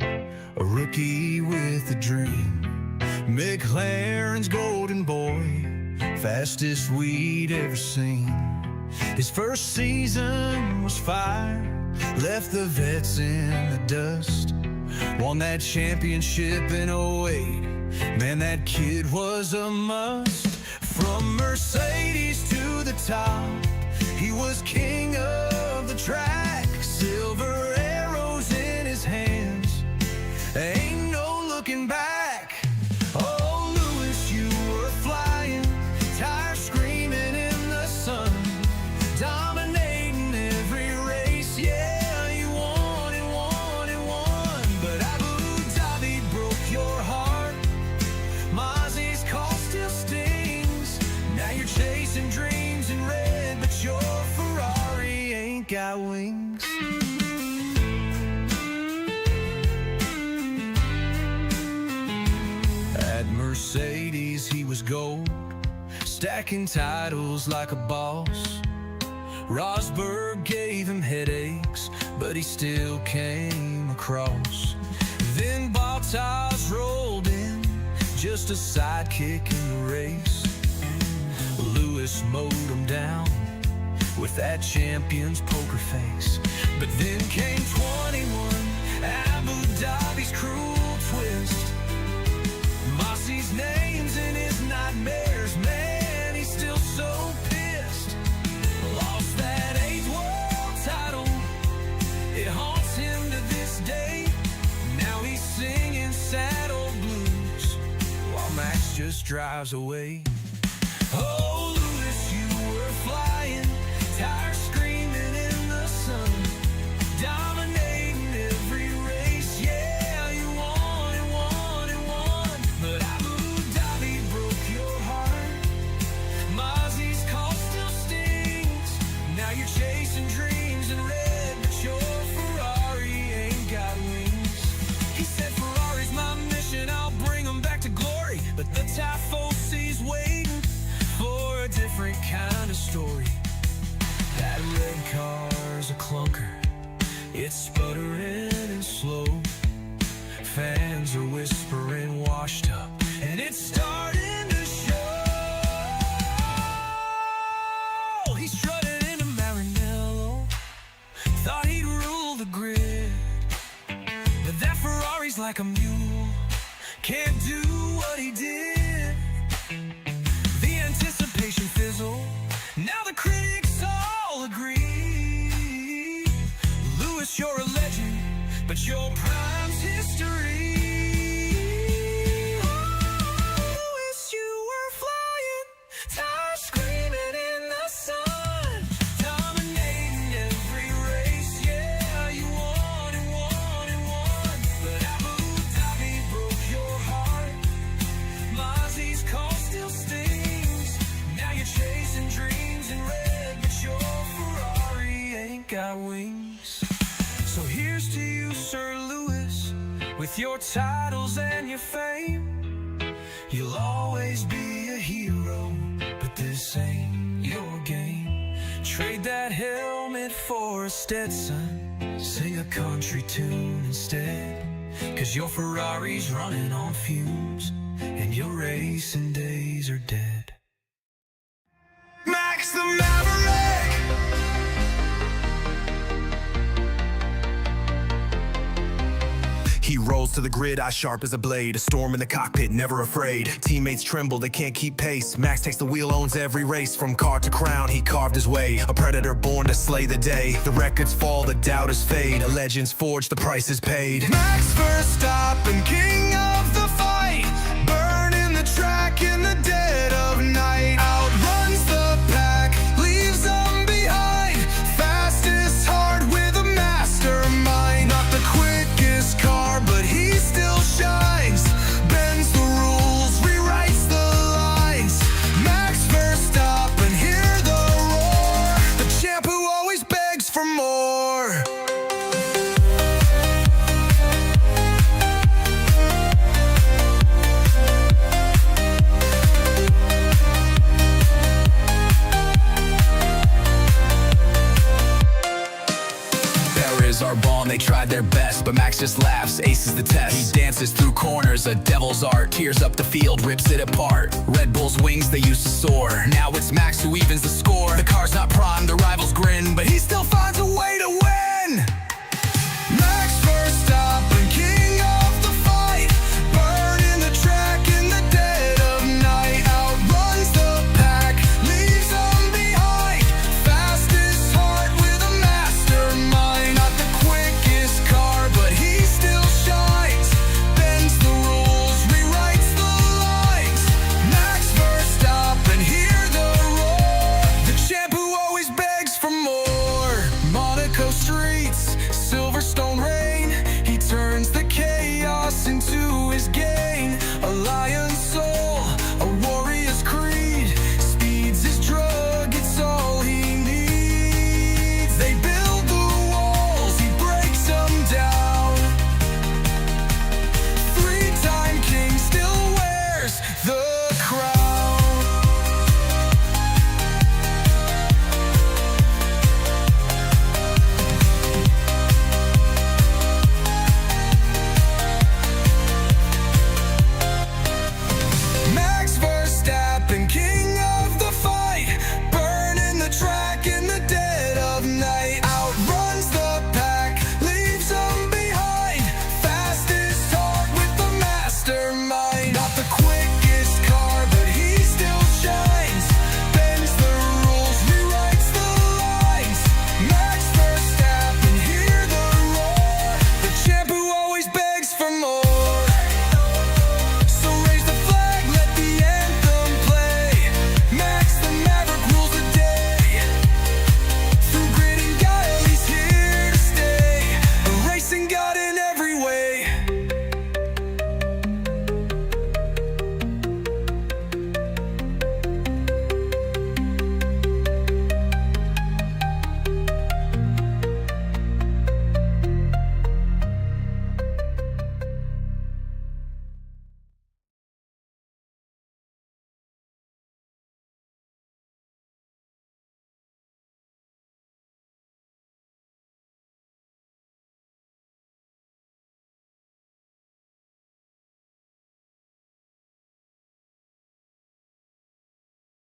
[SPEAKER 5] a rookie with a dream. McLaren's golden boy, fastest we'd ever seen. His first season was fire, left the vets in the dust. Won that championship in '08, man, that kid was a must. From Mercedes to the top, he was king of the track. Silver arrows in his hands, ain't no looking back. Oh, Lewis, you were flying, tires screaming in the sun, dominating every race. Yeah, you won and won and won. But Abu Dhabi broke your got wings. At Mercedes he was gold, stacking titles like a boss. Rosberg gave him headaches, but he still came across. Then Bottas rolled in, just a sidekick in the race. Lewis mowed him down with that champion's poker face. But then came 21, Abu Dhabi's cruel twist. Mossy's name's in his nightmares, man, he's still so pissed. Lost that 8th world title, it haunts him to this day. Now he's singing sad old blues while Max just drives away. Oh, Lewis, you were flying, tires screaming in the sun, dominating every race, yeah, you won and won and won. But Abu Dhabi broke your heart, Mozzie's call still stings. Now you're chasing dreams in red, but your Ferrari ain't got wings. He said, Ferrari's my mission, I'll bring them back to glory. But the Tifosi's waiting for a different kind of story. That red car's a clunker, it's sputtering and slow. Fans are whispering washed up, and it's starting to show. He strutted into Maranello, thought he'd rule the grid. But that Ferrari's like a mule, can't do what he did. The anticipation fizzle, now the critics all agree. Lewis, you're a legend, but your prime's history. Lewis, you were flying, tires screaming in the sun, dominating every race, yeah, you won and won and won. But Abu Dhabi broke your heart, Mozzie's call still stings. Now you're chasing dreams in red, but your Ferrari ain't got wings. So here's to you, Sir Lewis, with your titles and your fame. You'll always be a hero, but this ain't your game. Trade that helmet for a Stetson, sing a country tune instead. 'Cause your Ferrari's running on fumes, and your racing days are dead. Max the Maverick! He rolls to the grid, eye sharp as a blade. A storm in the cockpit, never afraid. Teammates tremble, they can't keep pace. Max takes the wheel, owns every race. From car to crown, he carved his way. A predator born to slay the day. The records fall, the doubters fade. A legend's forged, the price is paid. Max Verstappen, king of the fight, burning the track in the dead of night. Outruns the pack, leaves them behind. Fastest heart with a mastermind. Not the quickest car, but he still shines. Bends the rules, rewrites the lines. Max Verstappen, hear the roar. The champ who always begs for more. Our ball and they tried their best, but Max just laughs, aces the test. He dances through corners, a devil's art, tears up the field, rips it apart. Red Bull's wings, they used to soar, now it's Max who evens the score. The car's not prime, the rivals grin, but he still finds a way to win. Max Verstappen, king of the fight, burning the track in the dead of night. Outruns the pack, leaves them behind. Fastest heart with a mastermind. Not the quickest car, but he still shines. Bends the rules, rewrites the lines. Max Verstappen, hear the roar. The champ who always begs for more. Monaco streets,